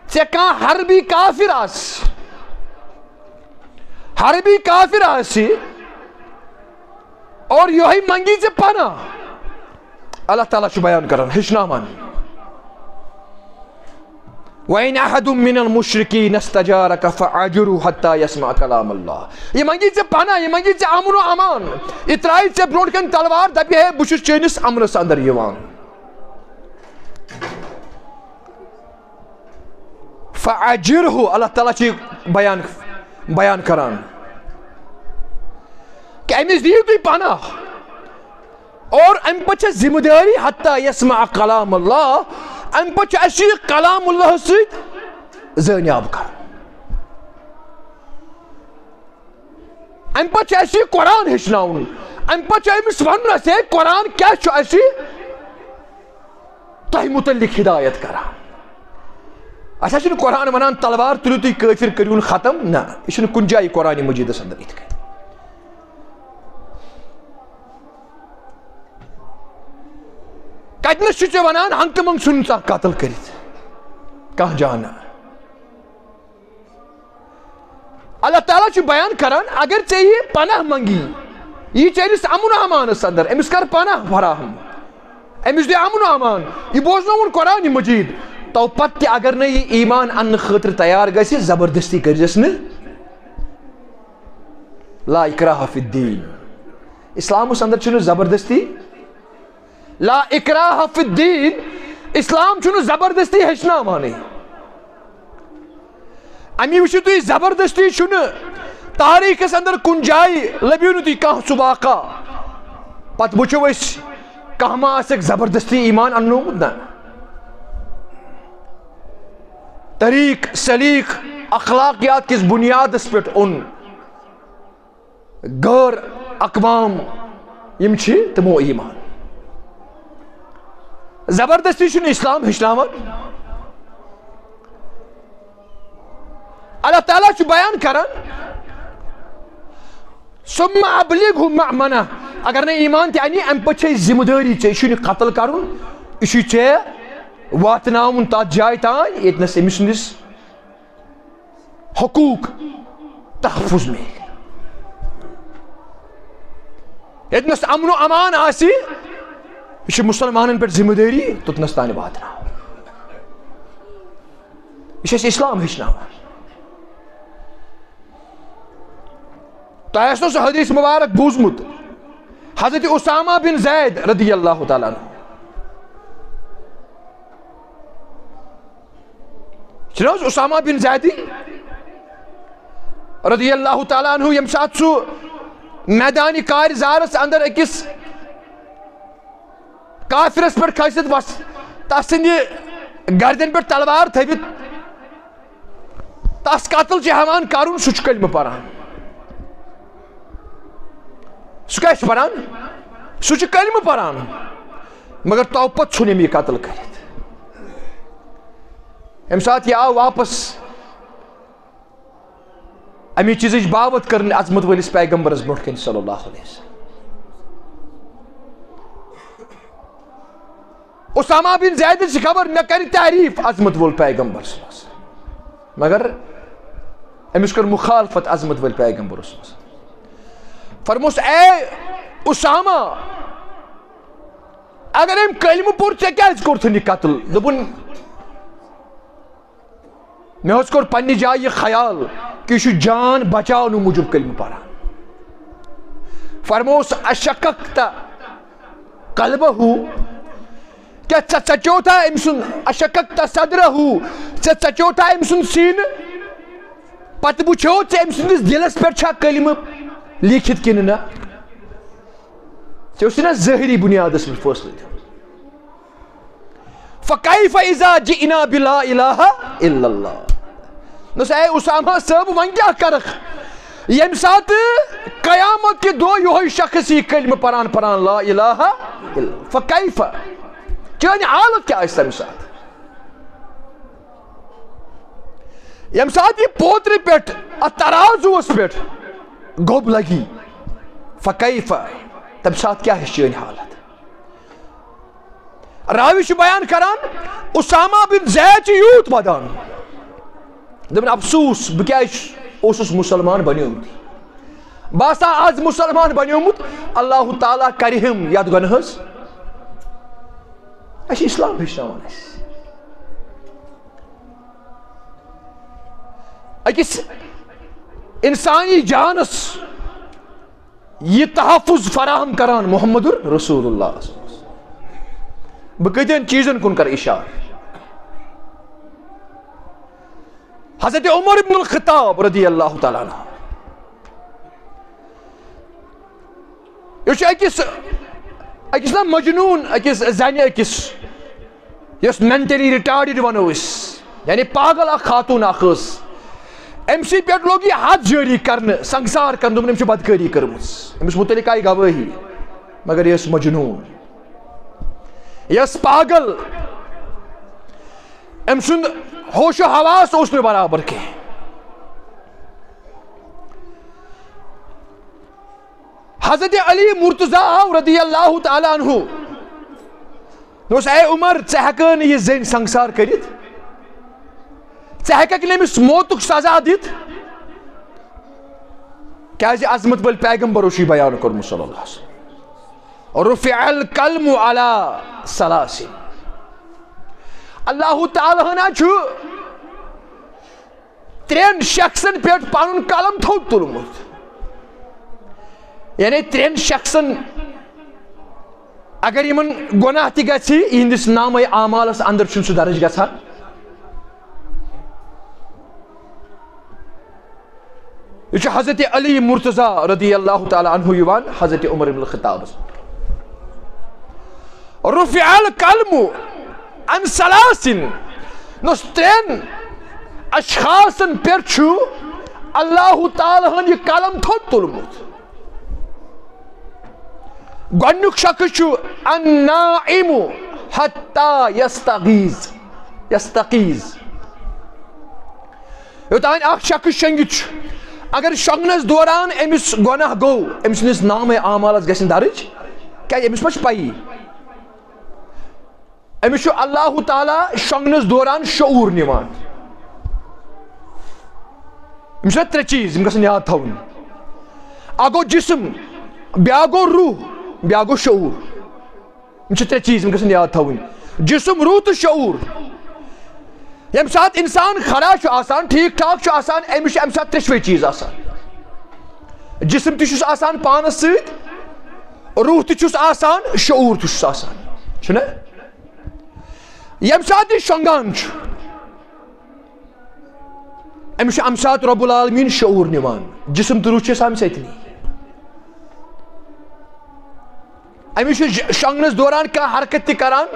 سے کان حربی کافر آس حربی کافر آسی اور یہی منگی سے پانا اللہ تعالیٰ چھو بیان کرن ہشنامان وَإِنْ أَحَدٌ مِّنَ الْمُشْرِكِينَ اسْتَجَارَكَ فَأَجِرْهُ حَتَّى يَسْمَعَ كَلَامَ اللَّهِ یہ منگی سے پانا یہ منگی سے امن و امان اترائی سے بروٹ کن تلوار دبی ہے بشش چینس امرس اندر یوان فَأَجِرْهُ اللہ تعالیٰ چھو بیان کران کہ امیز دیو توی پانا اور ام پچھا ذمہ داری حتی یسمع کلام اللہ ام پچھا اسی کلام اللہ سید زینیاب کر ام پچھا اسی قرآن ہشناؤن ام پچھا امیس وننا سے قرآن کیا چھو اسی تاہی متعلق ہدایت کرا اچھا چھو قرآن ونان تلوار تلو تی کافر کریون ختم نا اس نے کنجائی قرآن مجید سندر ایت کر کتنس چھو ونان ہنک منگ سنسا قتل کرت کہاں جانا اللہ تعالیٰ چھو بیان کران اگر چاہیے پناہ منگی یہ چاہیے امن و امان اندر امس کر پناہ فراہم امس دے امن و امان یہ بوزنو ان قرآن مجید تو پتہ اگر نہ یہ ایمان ان خاطر تیار گئی زبردستی کر جس نے لا اکراہ فی الدین اسلام اس اندر چھنو زبردستی لا اکراہ فی الدین اسلام چھنو زبردستی ہچنا مانے امی وشی تو زبردستی چھنو تاریخ اس اندر کنجائی لبیونو تی کہاں سباقا پت بچو اس کہاں ماں سک زبردستی ایمان انو مدنا طریق سلیق اخلاقیات کس بنیاد اس پر ان غیر اقوام یم چھ تمو ایمان زبردستی چھن اسلام ہچناوان اللہ تعالیٰ چھو بیان کرن ثم ابلغه مأمنہ اگر نے ایمان تی انی ام پچھے ذمہ داری چھ چھن قتل کرن اسی چھ واتناون تا جائے تان اتنس امسنس حقوق تحفظ میں اتنس امن و امان آسی یہ مسلمانن پر ذمہ داری توتنس تانی واتنا یہ اسلام ہچنا تو ایسو سے حدیث مبارک بوزمت حضرت اسامہ بن زید رضی اللہ تعالیٰ عنہ چنوز اسامہ بن زیدی رضی اللہ تعالیٰ عنہ یم ساتھ سو میدانی کار زارس اندر اکس کافرس پر کھسِتھ وس تسند گردن پر تلوار تھوت تس قتل ہیوان کرن سہ کلمہ پران سہ کیا پران سہ کلمہ پران مگر تو پت ژھُنم یہ قتل کرت یم سات یہ آو واپس امی چیزچ باوت کرن عظمت ولس پیغمبرس برونٛٹھ کن صلی اللہ علیہ وسلم اسامہ بن زید سے خبر مے کر تعریف عظمت ول پیغمبر صلی اللہ علیہ وسلم مگر امس کر مخالفت عظمت ول پیغمبر صلی اللہ علیہ وسلم فرموس اے اسامہ اگر ام کلمہ پور ژے کیٛازِ کوٚرتھن یہ قتل دوٚپُن مے حظ کوٚر پننہِ جایہِ یہ خیال کہ یہ جان بچاونہٕ موٗجوٗب کلمہ پران فرموس اشککت قلبہ کیا ژچوتھا ام سن اشککت صدرہ ژچوتھا ام سن سین پتہ وچھو ژے ام سندس دلس پہ چھا کلمہ لیکھت کن نہ ژے نا ظاہری بنیادس پہ فیصلہ دیُن فکیف اذا جئنا بلا الہ الا اللہ نس اے اسامہ صاحب ون کیا کرخ یم سات قیامت کے دو یہ شخص یہ کلمہ پران پران لا الہ الا اللہ فکیف چانی حالت کیا اس تم سات یم سات یہ پوتر پیٹ ترازوس پیٹ گوب لگی فکیف تم سات کیا ہے چانی حالت راوی بیان کران اسامہ بن زید یوت ودان دپن افسوس بہ کیا اوسس مسلمان بنیومت باسا آز مسلمان بنیومت اللہ تعالیٰ کرہم یاد گنہس اس اسلام ہچناوان اکس انسانی جانس یہ تحفظ فراہم کران محمد رسول اللہ صلی اللہ علیہ وسلم بہ کتین چیزن کن کر اشارہ حضرت عمر بن الخطاب رضی اللہ تعالیٰ عنہ یہ اکس نا مجنون اکس زنی اکس یس مینٹلی ریٹارڈ ونو اس یعنی پاگل اخ خاتون اخ ام سی پہ لوگ یہ حد جاری کرنے سنگسار کرنے دوپن ام بدکاری کرمز امس متعلق آئی گواہی مگر یس مجنون یس پاگل ام سند ہوش و حواس اس نے برابر کے حضرت علی مرتضی رضی اللہ تعالی عنہ دوس اے عمر ژے ہیکن یہ زین سنگسار کرت ژے ہیکک امس موتک سزا دت کیازِ عظمت ول پیغمبر چھ بیان کورمت صلی اللہ علیہ وسلم رفع القلم علی ثلاث اللہ تعالیٰ ہنا ترین شخصن پہ پن قلم تھوت تلمت یعنی ترین شخصن اگر یمن گناہ تہ گژھِ یہندس نامہ اعمالس اندر چھُنہٕ سُہ درج گژھان یہ چھُ حضرت علی مرتضی رضی اللہ تعالیٰ عنہ یوان حضرت عمر بن الخطاب رفع القلم عن ثلاثن نس ترین اشخاصن پر چھُ اللہ تعالیٰ ہن یہ قلم تھوت تلمت گۄڈنیُک شخص چھُ النائم حتی یستغیث یوتان اکھ شخص شنگِتھ چھُ اگر شۄنگنس دوران امس گناہ گو امس سٕنٛدِس نامہ اعمالس گژھن درج کیازِ امس ما چھِ پایی امس چھُ اللہ تعالیٰ شۄنگنس دوران شعور نِوان امس چھِ ترٛےٚ چیٖز یِم گژھن یاد تھاوٕنۍ اکھ گوٚو جسم بیاکھ گوٚو روح بیاکھ گوٚو شعور یِم چھِ ترٛےٚ چیٖز یِم گژھن یاد تھاوٕنۍ جسم روح تہٕ شعور ییٚمہِ ساتہٕ انسان کھڑا چھُ آسان ٹھیٖک ٹھاک چھُ آسان أمِس چھِ اَمہِ ساتہٕ ترٛیشوَے چیٖز آسان جسم تہِ چھُس آسان پانس سۭتۍ روح تہِ چھُس آسان شعور تہِ چھُس آسان چھُنہ ییٚمہِ ساتہٕ یہِ شۄنٛگان چھُ أمِس چھُ اَمہِ ساتہٕ رۄب العالمیٖن شعور نِوان جسم تہٕ روح چھِ أمِس أتنی امس شنگنس دوران کیا حرکت تہ کران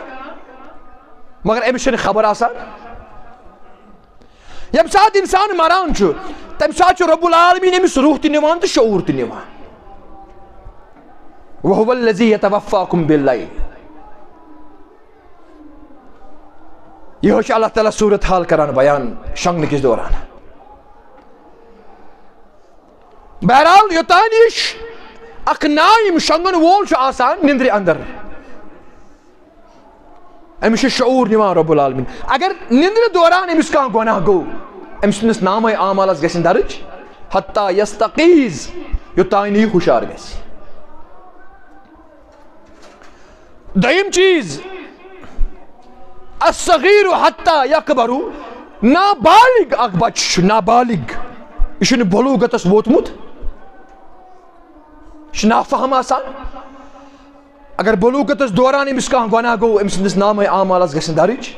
مگر امس چھنہ خبر آسان. یم سات انسان مران چھُ تمہ سات رب العالمین امس روح تہ نوان تہ شعور تہ نوان. وهو الذي يتوفاكم بالليل. یہ چھ اللہ تعالیٰ صورت حال کران بیان شنگن کس دوران. بہرحال یوتان یہ اخ نائم شنگن وول چھ آسان نندر اندر امس شعور نوان رب العالمین. اگر نندر دوران امس کان گناہ گو امس سندس نامہ اعمالس گژھن درج حتی یستقیز یوتان یہ ہوشیار گژھِ. دویم چیز الصغیر حتی یکبر. نابالغ اخ بچہ نابالغ یہ بلوغتس ووتمت یہ نافہم آسان. اگر بلوغتس دوران امس کان گناہ گو امس سندس نامہ اعمالس گژھن درج.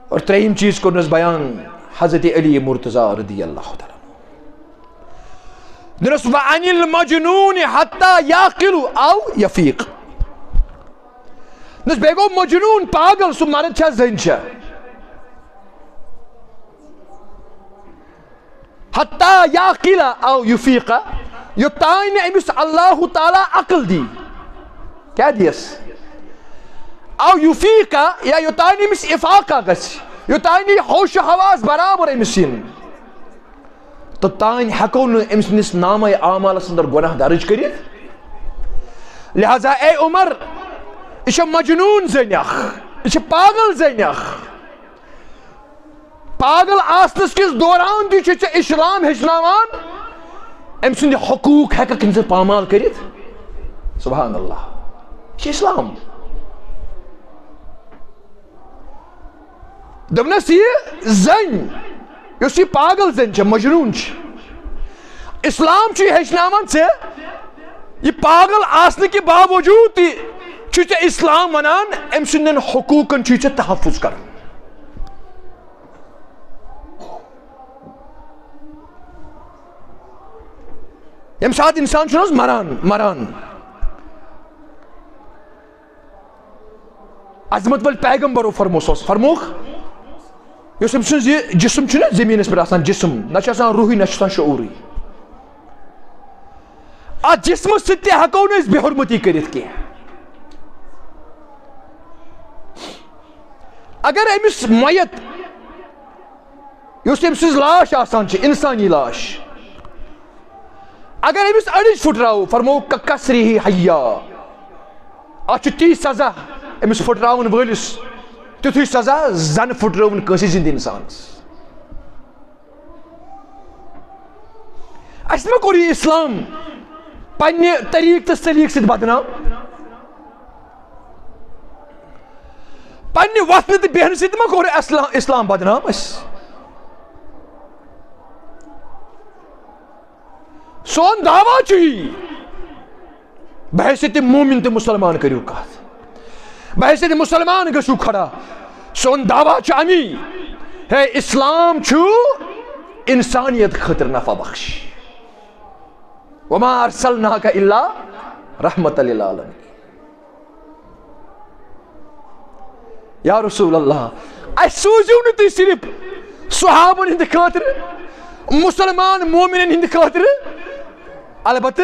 اور تریم چیز کرنس بیان حضرت علی مرتضیٰ رضی اللہ تعالیٰ دنس وعن المجنون حتی یاقل او یفیق. دنس بیگو مجنون پاگل سو مرد چھا زن چھا حتی یاقل او یفیق یوتان امس اللہ تعالیٰ عقل دی کیا دیس او یفیق یا یوتان امس افاقہ گس یوتان ہوش حواس برابر امس ین تو تان ہیکو امس نس نامہ اعمالس اندر گناہ درج کرت. لہذا اے عمر یہ مجنون زنیخ یہ پاگل زنیخ. پاگل آسنس کس دوران تہ چھ اسلام ہچناوان ام سند حقوق ہیکک انسان پامال کرت. سبحان اللہ یہ اسلام. دپنس یہ زن یس یہ پاگل زن چھ مجنون چھ اسلام چھ ہچناوان ژےٚ یہ پاگل آسنہ کے باوجود تہ چھ ژےٚ اسلام ونان ام سندن حقوقن چھ ژےٚ تحفظ کرن. یم سات انسان چھُ مران عظمت ول پیغمبرو فرموک یس ام سن یہ جسم چھُنہ زمینس پہ آسان جسم نہ چھ آسان روحی نہ چھ آسان شعوری. ات جسم سۭتۍ تہِ ہیکو نہٕ أسۍ بے حرمتی کٔرِتھ کینٛہہ. اگر امس میت یس ام سٕنٛز لاش آسان چھ انسانی لاش اگر امس أڑِج پھٹراو فرمو کسری حیا ات چھ تی سزا امس پھٹراون وٲلِس تیُتھُے سزا زن پھٹرٲوُن کٲنٛسہِ زِندٕ انسانس. اسہِ ما کوٚر یہِ اسلام پننہِ طریٖقہٕ تہٕ سلیٖقہٕ سۭتۍ بدنام پننہِ وتھنہٕ تہٕ بیہنہٕ سۭتۍ ما کوٚر اسلام بدنام اسہِ. سون دعویٰ چھُ یی بحیثیت مومن تہٕ مسلمان کٔرِو کتھ بحیثیت مسلمان گژھِو کھڑا. سون دعویٰ چھُ امی ہے اسلام چھُ انسانیت خٲطرٕ نفع بخش. وما ارسلناک الا رحمۃ للعالمین. یا رسول اللہ اس سوزیو نہٕ تُہۍ صرف صحابن ہٕنٛدِ خٲطرٕ مسلمان مومنن ہٕنٛدِ خٲطرٕ البتہ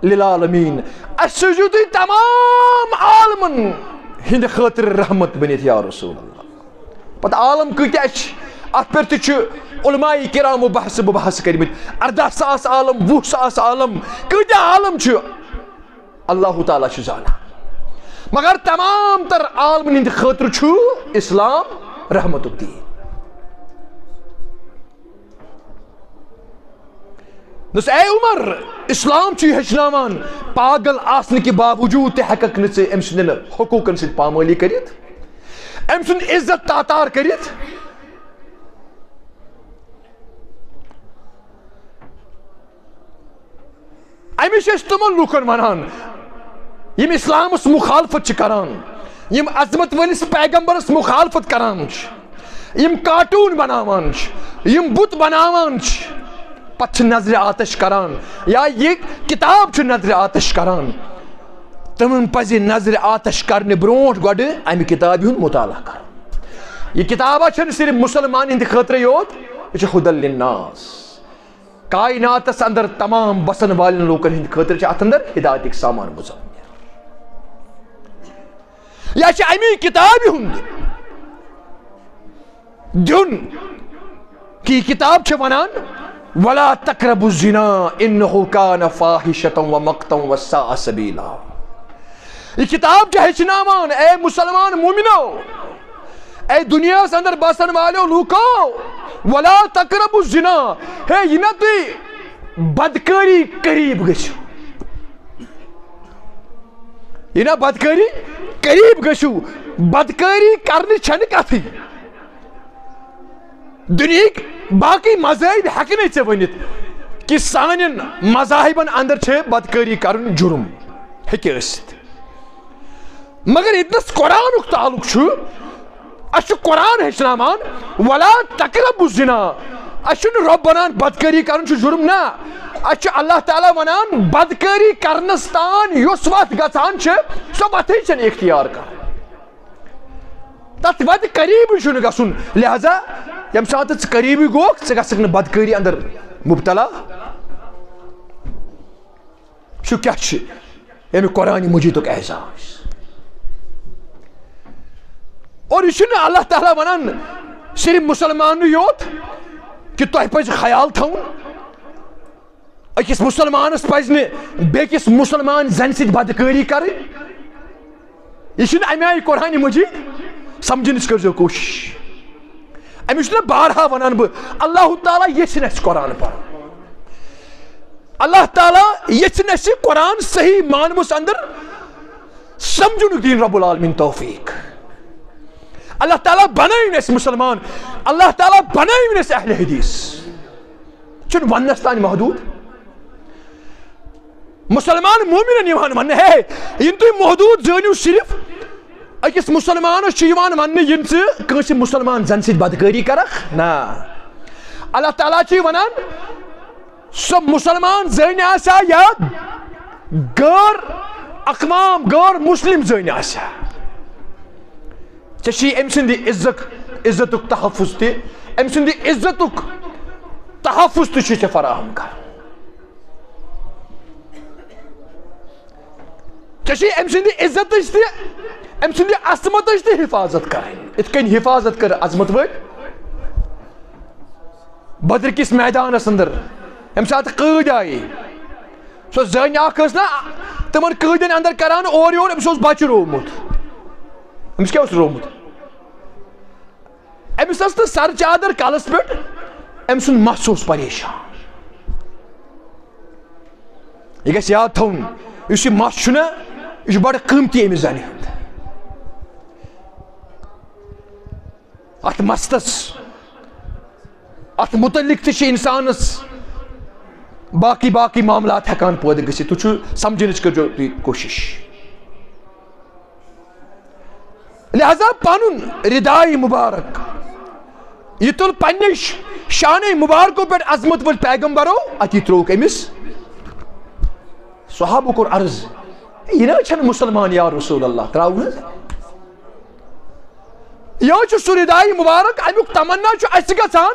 للعالمین اس سوزیو تُہۍ تمام عالمن ہند خاطر رحمت بنت یا رسول اللہ. پتہ عالم کۭتیاہ چھ ات پہ تہ علماء کرامو بحث بحث کرمت 18,000 عالم 20,000 عالم کۭتیاہ عالم چھ اللہ تعالیٰ چھ زانان مگر تمام تر عالمن ہند خاطر چھ اسلام رحمت الدین. دس اے عمر اسلام چھ ہچناوان پاگل آسن کے باوجود تہ ہیکک نہ ام سندن حقوقن سۭتۍ پامٲلی کٔرِتھ ام سُنٛد عزت تاتار کٔرِتھ. امس چھِ أسۍ تِمن لُکن ونان یم اسلامس مخالفت چھ کران یم عظمت وٲلِس پیغمبرس مخالفت کران چھ یم کارٹون بناوان چھ یم بت بناوان چھ پتہ نظر آتش کران یا یہ کتاب چھ نظر آتش کران تمن پزِ نظر آتش کرنے برونٹ گۄڈٕ امہِ کتابہِ ہُنٛد مطالعہ کرُن. یہ کتابہ چھنہٕ صرف مسلمان ہند خٲطرٕ یوت یہ چھِ ہدى للناس کائناتس اندر تمام بسن والن لوکن ہند خٲطرٕ چھِ اتھ اندر ہدایتٕکۍ سامان مضمر. یا چھِ امی کتابہِ ہُنٛد دیُن کہ یہ کتاب چھِ ونان ولا تقربوا الزنا انه كان فاحشة ومقتا وساء سبيلا. یہ کتاب چھِ ہیچھناوان اے مسلمان مومنو اے دنیا اندر بسن والو لوکو ولا تقربوا الزنا ہے یہ نہ تُہۍ بدکاری قریب گژھِو یہ نہ بدکاری قریب گژھِو بدکاری کرنٕچ چھنہٕ کتھٕے. دنیاہٕکۍ باقی مذاہب ہیٚکہِ نہٕ ژےٚ ؤنِتھ کہ سانٮ۪ن مذاہبن اندر چھِ بدکاری کرُن جُرم ہیٚکہِ ٲسِتھ مگر ییٚتنس قرآنُک تعلق چھُ اَسہِ چھُ قرآن ہیٚچھناوان ولا تقربوا الزنا. اَسہِ چھُنہٕ رۄب ونان بدکٲری کرُن چھُ جُرم نہ اَسہِ چھُ اللہ تعالیٰ ونان بدکٲری کرنس تان یۄس وتھ گژھان چھِ سۄ وتھٕے چھنہٕ اختیار کرٕنۍ تتھ وتہِ قریٖبٕے چھُنہٕ گژھُن. لہذا ییٚمہِ ساتہٕ ژٕ قریٖبٕے گوکھ ژٕ گژھکھ نہٕ بدکٲری اندر مبتلا. چھُ کیٛاہ چھُ ییٚمہِ قرآنِ مجیٖدُک اعزاز اور یہ چھُنہٕ اللہ تعالیٰ ونان صرف مسلمانٕے یوت کہ تۄہہِ پزِ خیال تھاوُن أکِس مسلمانس پزِ نہٕ بیٚکِس مسلمان زنہِ سۭتۍ بدکٲری کرٕنۍ. یہ چھُنہٕ امہِ آیہِ قرآنِ مجیٖد سمجھنٕچ کٔرزیٚو کوٗشش. أمِس چھُنہ بارہا ونان بہٕ اللہ تعالیٰ یژھِنۍ اَسہِ قرآن پرُن اللہ تعالیٰ یژھِنۍ اَسہِ قرآن صحیح معنوس اندر سمجھنُک دِیِن رب العالمین توفیق. اللہ تعالیٰ بنٲوِن اَسہِ مسلمان اللہ تعالیٰ بنٲوِن اَسہِ اہل حدیث چھُنہٕ وننس تانۍ محدوٗد. مسلمان مومنن یِوان وننہٕ ہے یِنہٕ تُہۍ محدوٗد زٲنِو صرف أکِس مسلمانس چھُ یِوان وننہٕ یِنہٕ ژٕ کٲنٛسہِ مسلمان زن سۭتۍ بدکٲری کرکھ نہ اللہ تعالیٰ چھُ ونان سۄ مسلمان زٔنۍ آسیا یا غٲر اقوام غٲر مسلم زٔنۍ آسیا ژےٚ چھُی أمۍ سٕنٛدِ عزتُک تحفظ تہِ أمۍ سٕنٛدِ عزتُک تحفظ تہِ چھُ ژےٚ فراہم کرُن. ژےٚ چھُی أمۍ سٕنٛدِ عزتٕچ تہِ أمۍ سٕنٛدِ عصمتٕچ تہِ حفاظت کرٕنۍ. یِتھ کٔنۍ حفاظت کٔر عظمت وٲلۍ بدر کِس میدانس اندر ییٚمہِ ساتہٕ قۭدۍ آیہِ سۄ زٔنۍ اکھ ٲس نا تِمن قۭدٮ۪ن اندر کران اورٕ یور أمِس اوس بچہِ روومُت. أمِس کیٛاہ اوس روومُت أمِس ٲس نہٕ سر چادر کلس پٮ۪ٹھ أمۍ سُنٛد مس اوس پریشان. یہ گژھِ یاد تھاوُن یُس یہِ مس چھُنہ یہِ چھُ بڑٕ قۭمتی أمِس زنہِ ہُنٛد. اتھ مستس اتھ متعلق تہِ چھِ انسانس باقی باقی معاملات ہیٚکان پٲدٕ گٔژھِتھ. تُہۍ چھُو سمجھنٕچ کٔرزیٚو تُہۍ کوٗشش. لہذا پنُن ردائی مبارک یہ تُل پننہِ شانٕے مبارکو پٮ۪ٹھ عظمت وٲلۍ پیغمبرو اتی ترٛووُکھ أمِس. صحابو کوٚر عرض یہِ نہ چھنہٕ مسلمان یا رسول اللہ ترٛاوُن حظ یہ چھُ سُہ ردائی مبارک امیُک تمنا چھُ اَسہِ گژھان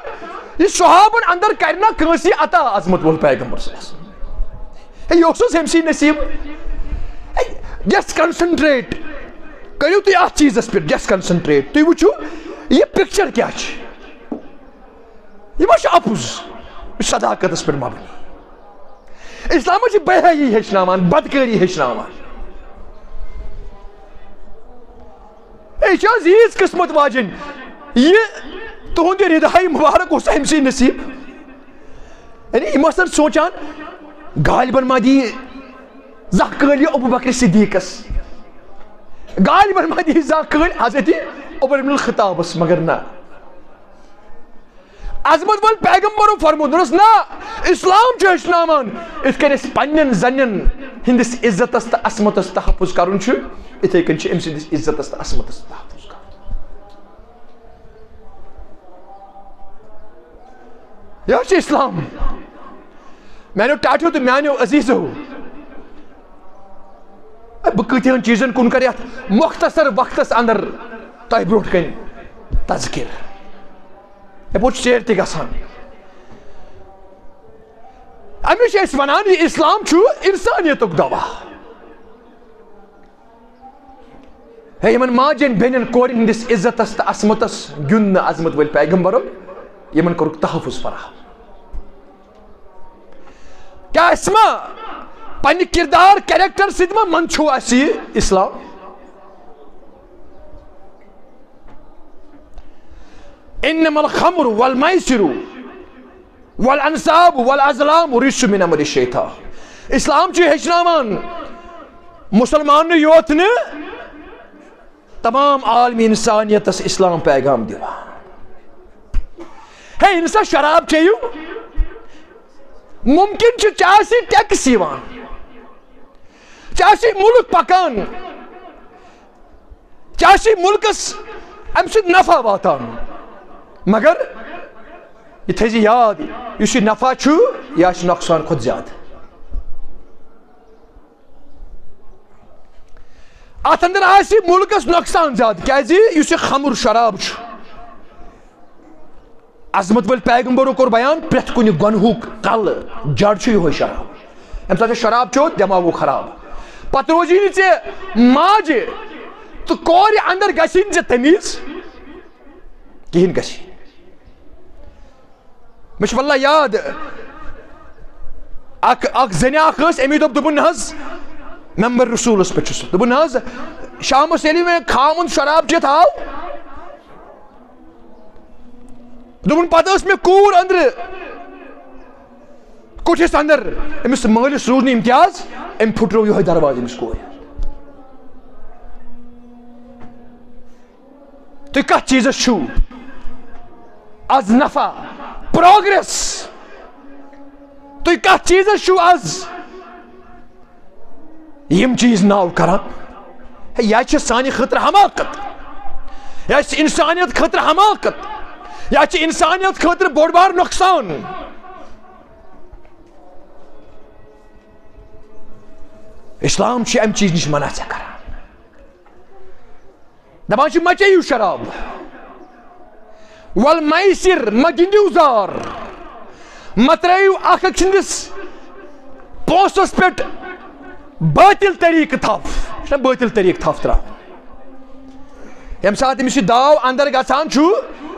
یہ صحابن اندر کرِ نہ کٲنٛسہِ عطا عظمت وول پیغمبر صلی اللہ علیہ وسلم. یہِ اوسُس أمۍ سٕے نصیٖب. گژھِ کنسنٹریٹ کٔرِو تُہۍ اتھ چیٖزس پٮ۪ٹھ گژھِ کنسنٹریٹ. تُہۍ وٕچھِو یہِ پکچر کیٛاہ چھِ یہِ ما چھُ اپُز یہِ چھُ صداقتس پٮ۪ٹھ مبنی. اسلامس چھِ بے حیٲیی ہیٚچھناوان بدکٲری ہیٚچھناوان. یہِ چھِ حظ ییٖژ قٕسمت واجٮ۪ن یہِ تُہُنٛد یہِ ردائی مبارک اوس أمۍ سٕے نصیٖب. یعنی یِم ٲسۍ سونچان غالبن ما دی زانٛہہ کٲلۍ ابوٗ بکر صدیٖقس غالبن ما دی زانٛہہ کٲلۍ حضرت عمر بن الخطابس مگر نہ عظمت وول پیغمبرو فرموو دوٚپنس نہ اسلام چھُ ہیٚچھناوان یِتھ کٔنۍ أسۍ پننٮ۪ن زنٮ۪ن ہٕنٛدِس عزتس تہٕ عصمتس تحفظ کرُن چھُ یِتھے کٔنۍ چھُ أمۍ سٕنٛدِس عزتس تہٕ عصمتس تحفظ کرُن. یہ چھُ اسلام. میانو ٹاٹھو تو میانو عزیزو بہ کتن چیزن کن کر مختصر وقتس اندر تہ برو کن تذکر پوچھ چیر تہ گژھان امش اس ونان اسلام چھو انسانیتک دوا ہے یمن ماجن بینن کورن ہندس عزتس تو عصمتس گن عظمت ول پیغمبرو یمن کورک تحفظ فراہم کیا اسما پنہ کردار کیریکٹر سۭتۍ ما منچھو اسی اسلام انما الخمر والمیسر والانصاب والازلام رجس من عمل الشیطان اسلام چھ ہیچناوان مسلمان یوت نے تمام عالمی انسانیتس اسلام پیغام دیوان ہے انسان شراب چیو ممکن چھ چاسی ٹیکس یوان چاسی ملک پکان چاسی ملکس ام سے نفع واتان مگر یہ تھیزی یاد یہ نفع چھو یا نقصان خود زیادہ ات اندر آسی ملکس نقصان زیادہ کیازِ یُس یہ خمر شراب چھو عظمت ول پیغمبرو کور بیان پرٛٮ۪تھ کُنہِ گۄنہُک کل جڑ چھُ یِہوے شراب امہِ ساتہٕ شراب چیو دٮ۪ماغ گوٚو خراب پتہٕ روزی نہٕ ژےٚ ماجہِ تہٕ کورِ اندر گژھی نہٕ ژےٚ تمیٖز کہیٖنۍ گژھی مےٚ چھُ واللہ یاد اکھ زنہِ اکھ ٲس امی دوٚپ دوٚپُن نہ حظ ممبر رسولس پٮ۪ٹھ چھُس دوٚپُن نہ حظ شامس ییٚلہِ مےٚ خاوُن شراب چٮ۪تھ آو دوٚپُن پتہٕ ٲس مےٚ کوٗر أنٛدرٕ کُٹھِس اندر أمِس مٲلِس روٗد نہٕ امتیاز أمۍ پھُٹرو یِہوے دروازٕ أمِس کورِ تُہۍ کتھ چیٖزس چھُو آز نفع پروگرس تُہۍ کتھ چیٖزس چھُو آز یم چیز ناو کران یا چھِ سانہِ خٲطرٕ حماقت یا چھِ انسانیت خٲطرٕ حماقت یا چھِ انسانیت خٲطرٕ بوٚڑ بار نۄقصان اسلام چھِ امہِ چیٖز نِش منع ژےٚ کران دپان چھِ مہ چیٚیِو شراب والمیسر مہ گِنٛدِو زار مہ ترٲیِو اکھ أکۍ سٕنٛدِس پونٛسس پٮ۪ٹھ باطل طریقہٕ تھپھ چھُنہ باطل طریقہٕ تھپھ تراوُن ییٚمہِ ساتہٕ أمِس یہِ داو اندر گژھان چھُ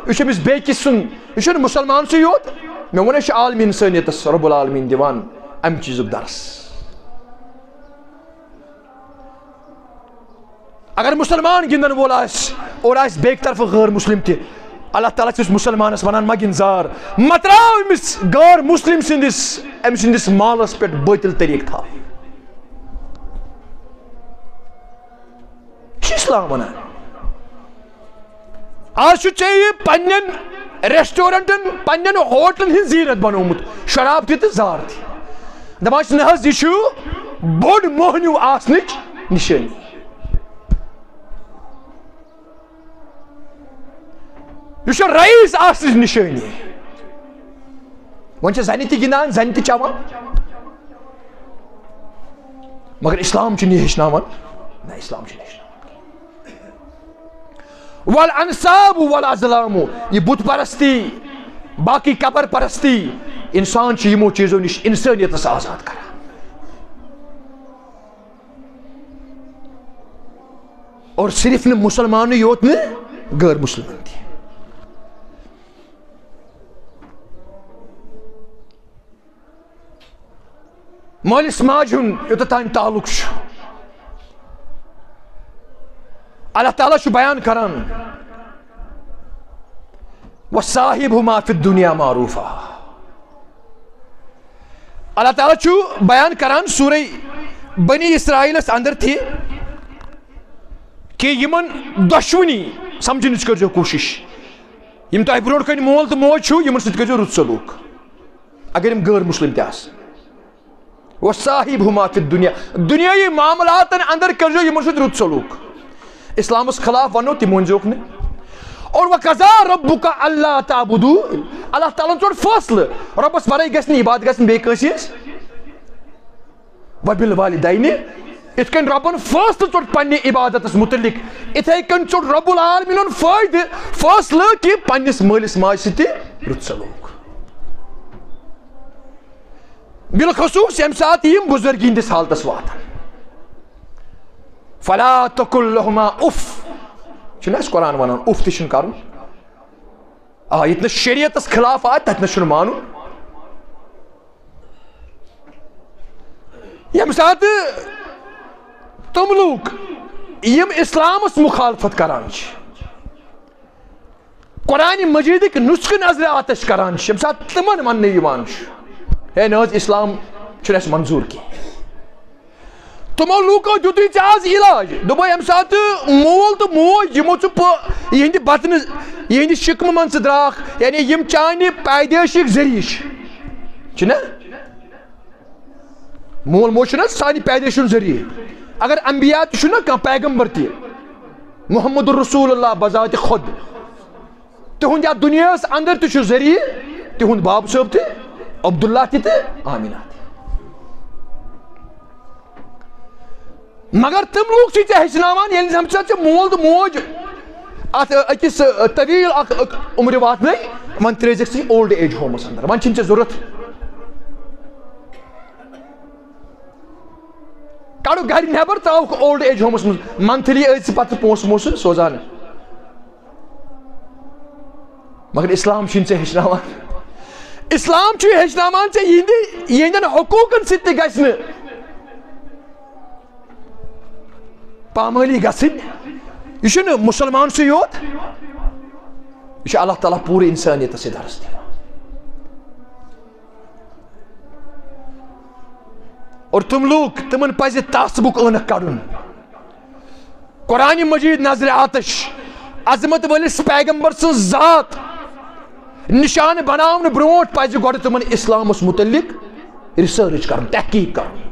یہِ چھُ أمِس بیٚکِس سُنٛد یہِ چھُنہٕ مُسلمانسٕے یوت مےٚ ووٚن یہِ چھُ عالمی انسٲنیتس رب العالمیٖن دِوان امہِ چیٖزُک درس اگر مسلمان گِنٛدن وول آسہِ اور آسہِ بیٚکہِ طرفہٕ غٲر مسلم تہِ اللہ تعالیٰ چھُس مسلمانس ونان مہ گِنٛد زار مہ تراو أمِس غٲر مسلم سٕنٛدِس أمۍ سٕنٛدِس مالس پٮ۪ٹھ باطل طریقہٕ تھپھ اسلام ونان آج چھُ ژےٚ پننٮ۪ن ریسٹورنٹن پننٮ۪ن ہوٹلن ہٕنٛز زیٖنت بنومُت شراب تہِ تہٕ زار تہِ دپان چھِ نہ حظ یہِ چھُ بوٚڑ موہنیوٗ آسنٕچ نِشٲنی یہِ چھُ رئیٖس آسنٕچ نِشٲنی وۄنۍ چھِ زنہِ تہِ گِنٛدان زنہِ تہِ چٮ۪وان مگر اسلام چھُنہٕ یہِ ہیٚچھناوان نہ اسلام چھُنہٕ ہیٚچھناوان والانصاب والازلام یہ بت پرستی باقی قبر پرستی انسان چھِ یِمو چیٖزو نِش انسٲنیتس آزاد کران اور صرف نہٕ مسلمانٕے یوت نہٕ غٲر مسلمان تہِ مٲلِس ماجہِ ہُنٛد یوٚتتھ تانۍ تعلق چھُ اللہ تعالیٰ چھُ بیان کران وصاحبہما فی الدنیا معروفا اللہ تعالیٰ چھُ بیان کران سورہ بنی اسرائیلس اندر تہِ کہ یمن دۄشوٕنی سمجھنٕچ کٔرزیٚو کوٗشش یم تۄہہِ برونٛٹھ کَنہِ مول تہٕ موج چھُو یمن سۭتۍ کٔرزیٚو رُت سلوٗک اگر یم غٲر مسلم تہِ آسن وصاحبہما فی الدنیا دُنیٲیی معاملاتن اندر کٔرزیٚو یمن سۭتۍ رُت سلوٗک اسلامس خلاف ونو تہِ مٲنزیوکھ نہٕ اور وَقَضَىٰ رَبُّكَ أَلَّا تَعْبُدُوا اللہ تعالیٰ ہن ژوٚٹ فٲصلہٕ رۄبس ورٲے گژھِ نہٕ عبادت گژھٕنۍ بیٚیہِ کٲنٛسہِ ہِنٛز وبالوالدین ات کن ربن فاصلہ ژوٚٹ پننہِ عبادتس متعلق اتھے کن ژوٚٹ رب العالمینن فٲصلہٕ کہ پننس مٲلس ماجہِ سۭتۍ رُت سلوک بالخصوص ییٚمہِ ساتہٕ یِم بُزرگی ہٕنٛدِس حالتس واتن فلا تقل لهما اف چھُنہ اَسہِ قرآن ونان اف تہِ چھُنہٕ کرُن ییٚتہِ نہٕ شریعتس خلاف آے تتہِ نہٕ چھُنہٕ مانُن ییٚمہِ ساتہٕ تِم لوٗکھ یِم اسلامس مخالفت کران چھِ قرآن مجیدٕکۍ نسخہٕ نظرِ آتش کران چھِ ییٚمہِ ساتہٕ تِمن وننہٕ یِوان چھُ ہے نہ حظ اسلام چھُنہٕ اَسہِ منظوٗر کینٛہہ تِمو لوٗکو دیُتُے ژےٚ آز علاج دوٚپُے ییٚمہِ ساتہٕ مول تہٕ موج یِمو ژٕ یِہنٛدِ بطنہٕ یِہنٛدِ شِکمہٕ منٛز ژٕ درٛاکھ یعنی یِم چانہِ پیدٲشِک ذٔریعہٕ چھِنہ مول موج چھُنہ سانہِ پیدٲشی ہُنٛد ذٔریعہٕ اگر انبیا تہِ چھُنہ کانٛہہ پیغمبر تہِ محمد رسول اللہ بذاتِ خۄد تِہُنٛد یتھ دُنیاہس انٛدر تہِ چھُ ذٔریعہٕ تِہُنٛد باب صٲب تہِ عبداللہ تہِ تہٕ آمینہ تہِ مگر تِم لوٗکھ چھِ ژےٚ ہیٚچھناوان ییٚلہِ زن ژےٚ مول تہٕ موج اتھ أکِس طویٖل اکھ عمرِ واتنٲے وۄنۍ ترٛٲیزٮ۪کھ ژٕ اولڈ ایج ہومس انٛدر وۄنۍ چھِنہٕ ژےٚ ضروٗرت کڑُکھ گرِ نٮ۪بر ترٛاوُکھ اولڈ ایج ہومس منٛز منتھلی ٲسۍ ژٕ پتہٕ پونٛسہٕ وونٛسہٕ سوزان مگر اسلام چھُنہٕ ژےٚ ہیٚچھناوان اسلام چھُ ہیٚچھناوان ژےٚ یِہنٛدٮ۪ن حقوٗقن سۭتۍ تہِ گژھِ نہٕ پامٲلی گژھٕنۍ یہ چھُنہٕ مُسلمانسٕے یوت یہ چھُ اللہ تعالیٰ پوٗرٕ اِنسٲنیتس سۭتۍ درس دِوان اور تِم لوٗکھ تِمن پزِ تعصبُک عٲنکھ کڑُن قرآن مجیٖد نظرِ آتش عظمت وٲلِس پیغمبر سٕنٛز ذات نشانہٕ بناونہٕ برونٛٹھ پزِ گۄڈٕ تِمن اسلامس متعلق رِسٲرٕچ کرُن تحقیٖق کرُن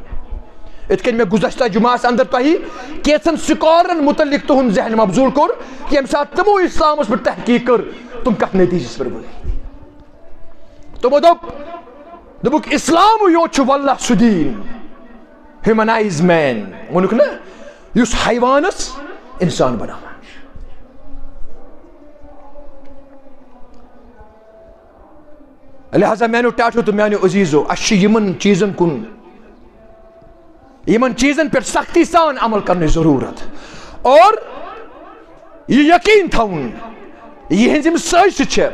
یِتھ کٔنۍ مےٚ گُزشتہ جُمعس انٛدر تۄہہِ کینٛژن سکالرن متعلق تُہُنٛد ذہن مبزوٗل کوٚر کہِ ییٚمہِ ساتہٕ تِمو اسلامس پٮ۪ٹھ تحقیٖق کٔر تِم کتھ نٔتیٖجس پٮ۪ٹھ وٲتۍ تِمو دوٚپُکھ اسلامٕے یوت چھُ واللہ سُہ دیٖن ہیوٗمنایز مین ووٚنُکھ نہ یُس حیوانس انسان بناوان چھُ لہذا میانیو ٹاٹھو تہٕ میانیو عزیٖزو اَسہِ چھِ یِمن چیٖزن کُن یِمن چیٖزن پٮ۪ٹھ سختی سان عمل کرنٕچ ضروٗرت اور یہِ یقیٖن تھاوُن یِہنٛز یِم سٲزشہٕ چھےٚ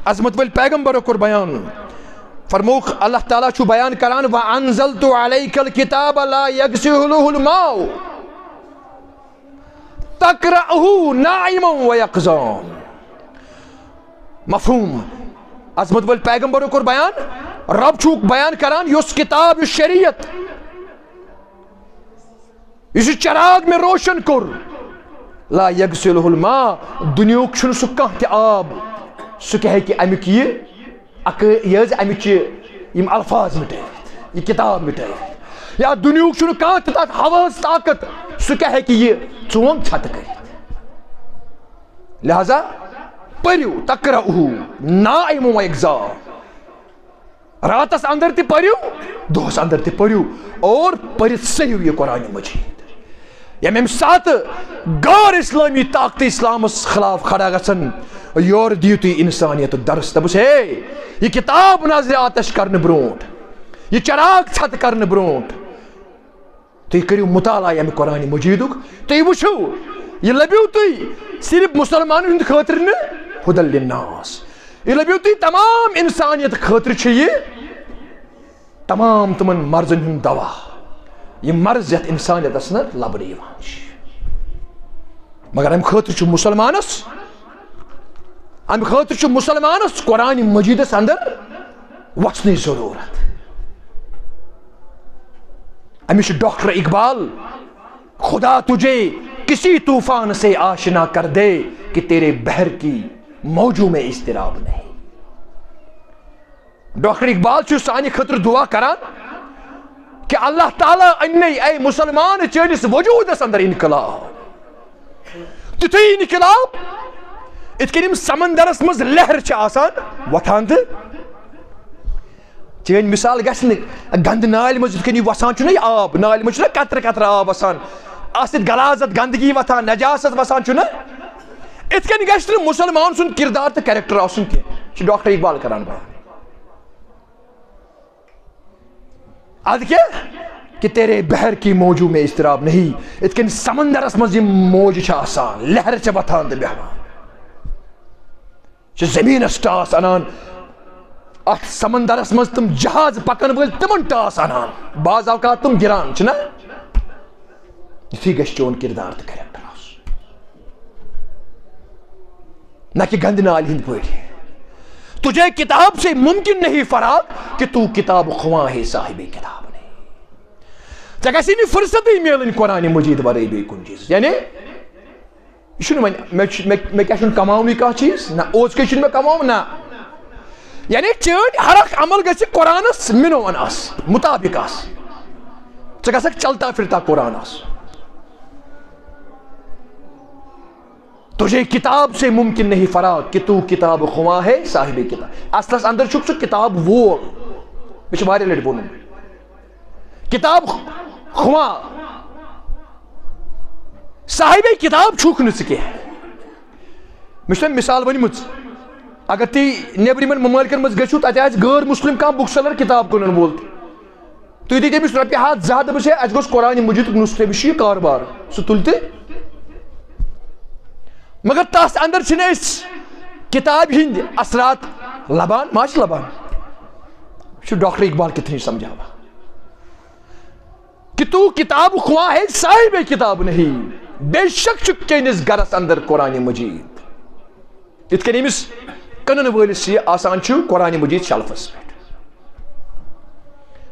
عظمت وٲلۍ پیغمبرو کوٚر بیان فرمووُکھ اللہ تعالیٰ چھُ بیان کران وَأَنزَلْتُ عَلَيْكَ الْكِتَابَ لَا يَغْسِلُهُ الْمَاءُ تَقْرَأُهُ نَائِمًا وَيَقْظًا مفہوم عظمت وٲلۍ پیغمبرو کوٚر بیان رب چھُکھ بیان کران یۄس کِتاب یُس شریعت یُس یہِ چراغ مےٚ روشن کوٚر لا یغسلہ الماء دُنیہُک چھُنہٕ سُہ کانٛہہ تہِ آب سُہ کیٛاہ ہیٚکہِ امیُک یہِ حظ امِچہِ یِم الفاظ مٹٲوِتھ یہِ کِتاب مٹٲوِتھ یا دُنیہُک چھُنہٕ کانٛہہ تہِ تتھ ہوہس طاقت سُہ کیٛاہ ہیٚکہِ یہِ ژونگ ژھتہٕ کٔرِتھ لہذا پٔرِو تقرأُہُ نائمًا وَیَقظًا راتس انٛدر تہِ پٔرِو دۄہس انٛدر تہِ پٔرِو اور پٔرِتھ صحیح یہِ قرآن مجیٖد ییٚمہِ ساتہٕ غٲر اسلٲمی طاقتہٕ اسلامس خلاف کھڑا گژھن یورٕ دِیِو تُہۍ انسانیتُک درس دپُس ہے یہِ کِتاب نظرِ آتش کرنہٕ برونٛٹھ یہِ چراغ ژھتہٕ کرنہٕ برونٛٹھ تُہۍ کٔرِو مُطالعہ ییٚمہِ قرآن مجیٖدُک تُہۍ وٕچھِو یہِ لبِو تُہۍ صرف مُسلمانن ہٕنٛدِ خٲطرٕ نہٕ ہُدل لِلناس یہِ لبِو تُہۍ تمام انسانیت خٲطرٕ چھُ یہِ تمام تِمن مرضن ہُنٛد دوا یِم مرض یتھ انسانیتس نہٕ لبنہٕ یِوان چھِ مگر امہِ خٲطرٕ چھُ مُسلمانس قرآن مجیٖدس انٛدر وسنٕچ ضروٗرت أمِس چھُ ڈاکٹر اقبال خدا تجھے کسی طوفان سے آشنا کر دے کہ تیرے بحر کی موجوں میں اضطراب نہیں ڈاکٹر اقبال چھُ سانہِ خٲطرٕ دعا کران کہ اللہ تعالیٰ اَننے اے مسلمان چٲنِس وجوٗدس انٛدر انقلاب تِتھُے انقلاب یِتھ کٔنۍ یِم سمندرس منٛز لہر چھِ آسان وۄتھان تہٕ چین مثال گژھِ نہٕ گندٕ نالہِ منٛز یِتھ کٔنۍ یہِ وسان چھُنہ یہِ آب نالہِ منٛز چھُنہ قطرٕ قطرٕ آب وسان اَتھ سۭتۍ غلاظت گندگی وۄتھان نجاست وسان چھُنہ یِتھ کٔنۍ گژھِ نہٕ مُسلمان سُنٛد کِردار تہٕ کیریکٹر آسُن کینٛہہ یہِ چھُ ڈاکٹر اقبال کران بیان ادٕ کیٛاہ کہ تیرے بہر کی موجوٗ میں اضطراب نہیں یِتھ کٔنۍ سمندرس منٛز یِم موجہٕ چھِ آسان لہرٕ چھِ وۄتھان تہٕ بیہوان چھِ زٔمیٖنس ٹاس انان اتھ سمندرس منٛز تِم جہاز پکن وٲلۍ تِمن ٹاس انان بعض اوقات تِم گران چھِنہ یِتھُے گژھِ چون کردار تہٕ کیریکٹر آسُن نہ کہ گندٕ نالہِ ہٕنٛدۍ پٲٹھۍ تجھے کتاب سے ممکن نہیں فراغ کہ تو کتاب خواں ہے صاحب کتاب نہیں ژےٚ گژھی نہٕ فرصتٕے میلٕنۍ قرآنِ مجیٖد ورٲے بیٚیہِ کُنہِ چیٖزس یعنی یہِ چھُنہٕ وۄنۍ مےٚ کیٛاہ چھُنہٕ کماونُے کانٛہہ چیٖز نہ اوٚژکے چھُنہٕ مےٚ کماوُن نہ یعنی چٲنۍ ہر اکھ عمل گژھِ قرآنس مِنوان آسٕنۍ مُطابق آسٕنۍ ژٕ گژھکھ چلتا پھرتا قرآن آسُن تجھے کتاب سے ممکن نہیں فراغ کہ تو کتاب خواں ہے صاحب کتاب اصلس اندر چھُکھ ژٕ کتاب وول مےٚ چھُ واریاہ لٹہِ ووٚنمُت کتاب خواں صاحب کتاب چھُکھ نہٕ ژٕ کینٛہہ مےٚ چھِ تۄہہِ مثال ؤنمٕژ اگر تُہۍ نیبرِمٮ۪ن ممٲلکن منٛز گٔژھِو تتہِ آسہِ غٲر مسلم کانٛہہ بُک سیلر کتاب کٕنن وول تُہۍ دِیِو تٔمِس رۄپیہِ ہتھ 200 دٔپِس ہے اَسہِ گوٚژھ قرآنِ مجیٖدُک نُسخہٕ أمِس چھُ یہِ کاربار سُہ تُلہِ تہٕ مگر تس اندر چھِنہٕ أسۍ کتابہِ ہٕنٛدۍ اثرات لبان ما چھِ لبان یہِ چھُ ڈاکٹر اقبال کِتھ کٔنۍ سمجھاوان کہ تو کتاب خواں ہے صاحب کتاب نہیں بے شک چھُ چٲنِس گرس اندر قرآنِ مجیٖد یِتھ کٔنۍ أمِس کٕنن وٲلِس یہِ آسان چھُ قرآنِ مجیٖد شلفس پٮ۪ٹھ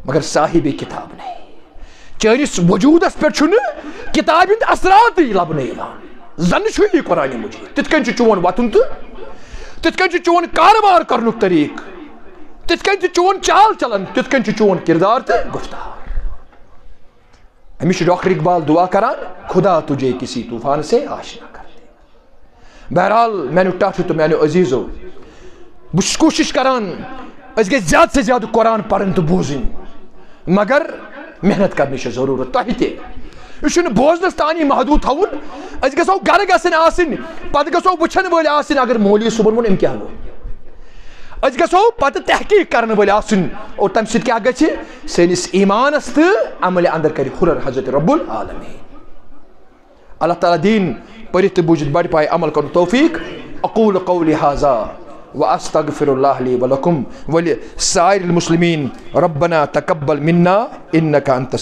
مگر صاحب کتاب نہیں چٲنِس وجوٗدس پٮ۪ٹھ چھُنہٕ کتابہِ ہٕنٛدۍ اثراتٕے لبنہٕ یِوان زن چھُ یہِ قرآنِ مجیٖد تِتھ کٔنۍ چھُ چون وۄتھُن تہٕ تِتھ کٔنۍ چھُ چون کاربار کرنُک طریٖقہٕ تِتھ کٔنۍ چھُ چون چال چلن تِتھ کٔنۍ چھُ چون کردار تہٕ گفتار أمِس چھُ ڈاکٹر اقبال دعا کران خدا تجھے کسی طوفان سے آشنا کر دے بہرحال میانیو ٹاٹھیو تہٕ میانیو عزیٖزو بہٕ چھُس کوٗشش کران أسۍ گژھِ زیادٕ سے زیادٕ قرآن پرٕنۍ تہٕ بوزٕنۍ مگر محنت کرنٕچ چھِ ضروٗرت تۄہہِ تہِ یہِ چھُنہٕ بوزنس تانی محدوٗد تھاوُن أسۍ گژھو گرٕ گژھٕنۍ آسٕنۍ پتہٕ گژھو وٕچھن وٲلۍ آسٕنۍ اگر مولوی صٲبن ووٚن أمۍ کیٛاہ ووٚن أسۍ گژھو پتہٕ تحقیٖق کرن وٲلۍ آسٕنۍ اور تمہِ سۭتۍ کیٛاہ گژھِ سٲنِس ایٖمانس تہٕ عملہِ اندر کرِ ہُرر حضرت رب العالمیٖن اللہ تعالیٰ دِیِن پٔرِتھ تہٕ بوٗزِتھ بڑِ پایہِ عمل کرنُک توفیٖق اقول قولی ھذا واستغفر اللہ لی ولکم ولسائر المسلمین ربنا تقبل منا انک انت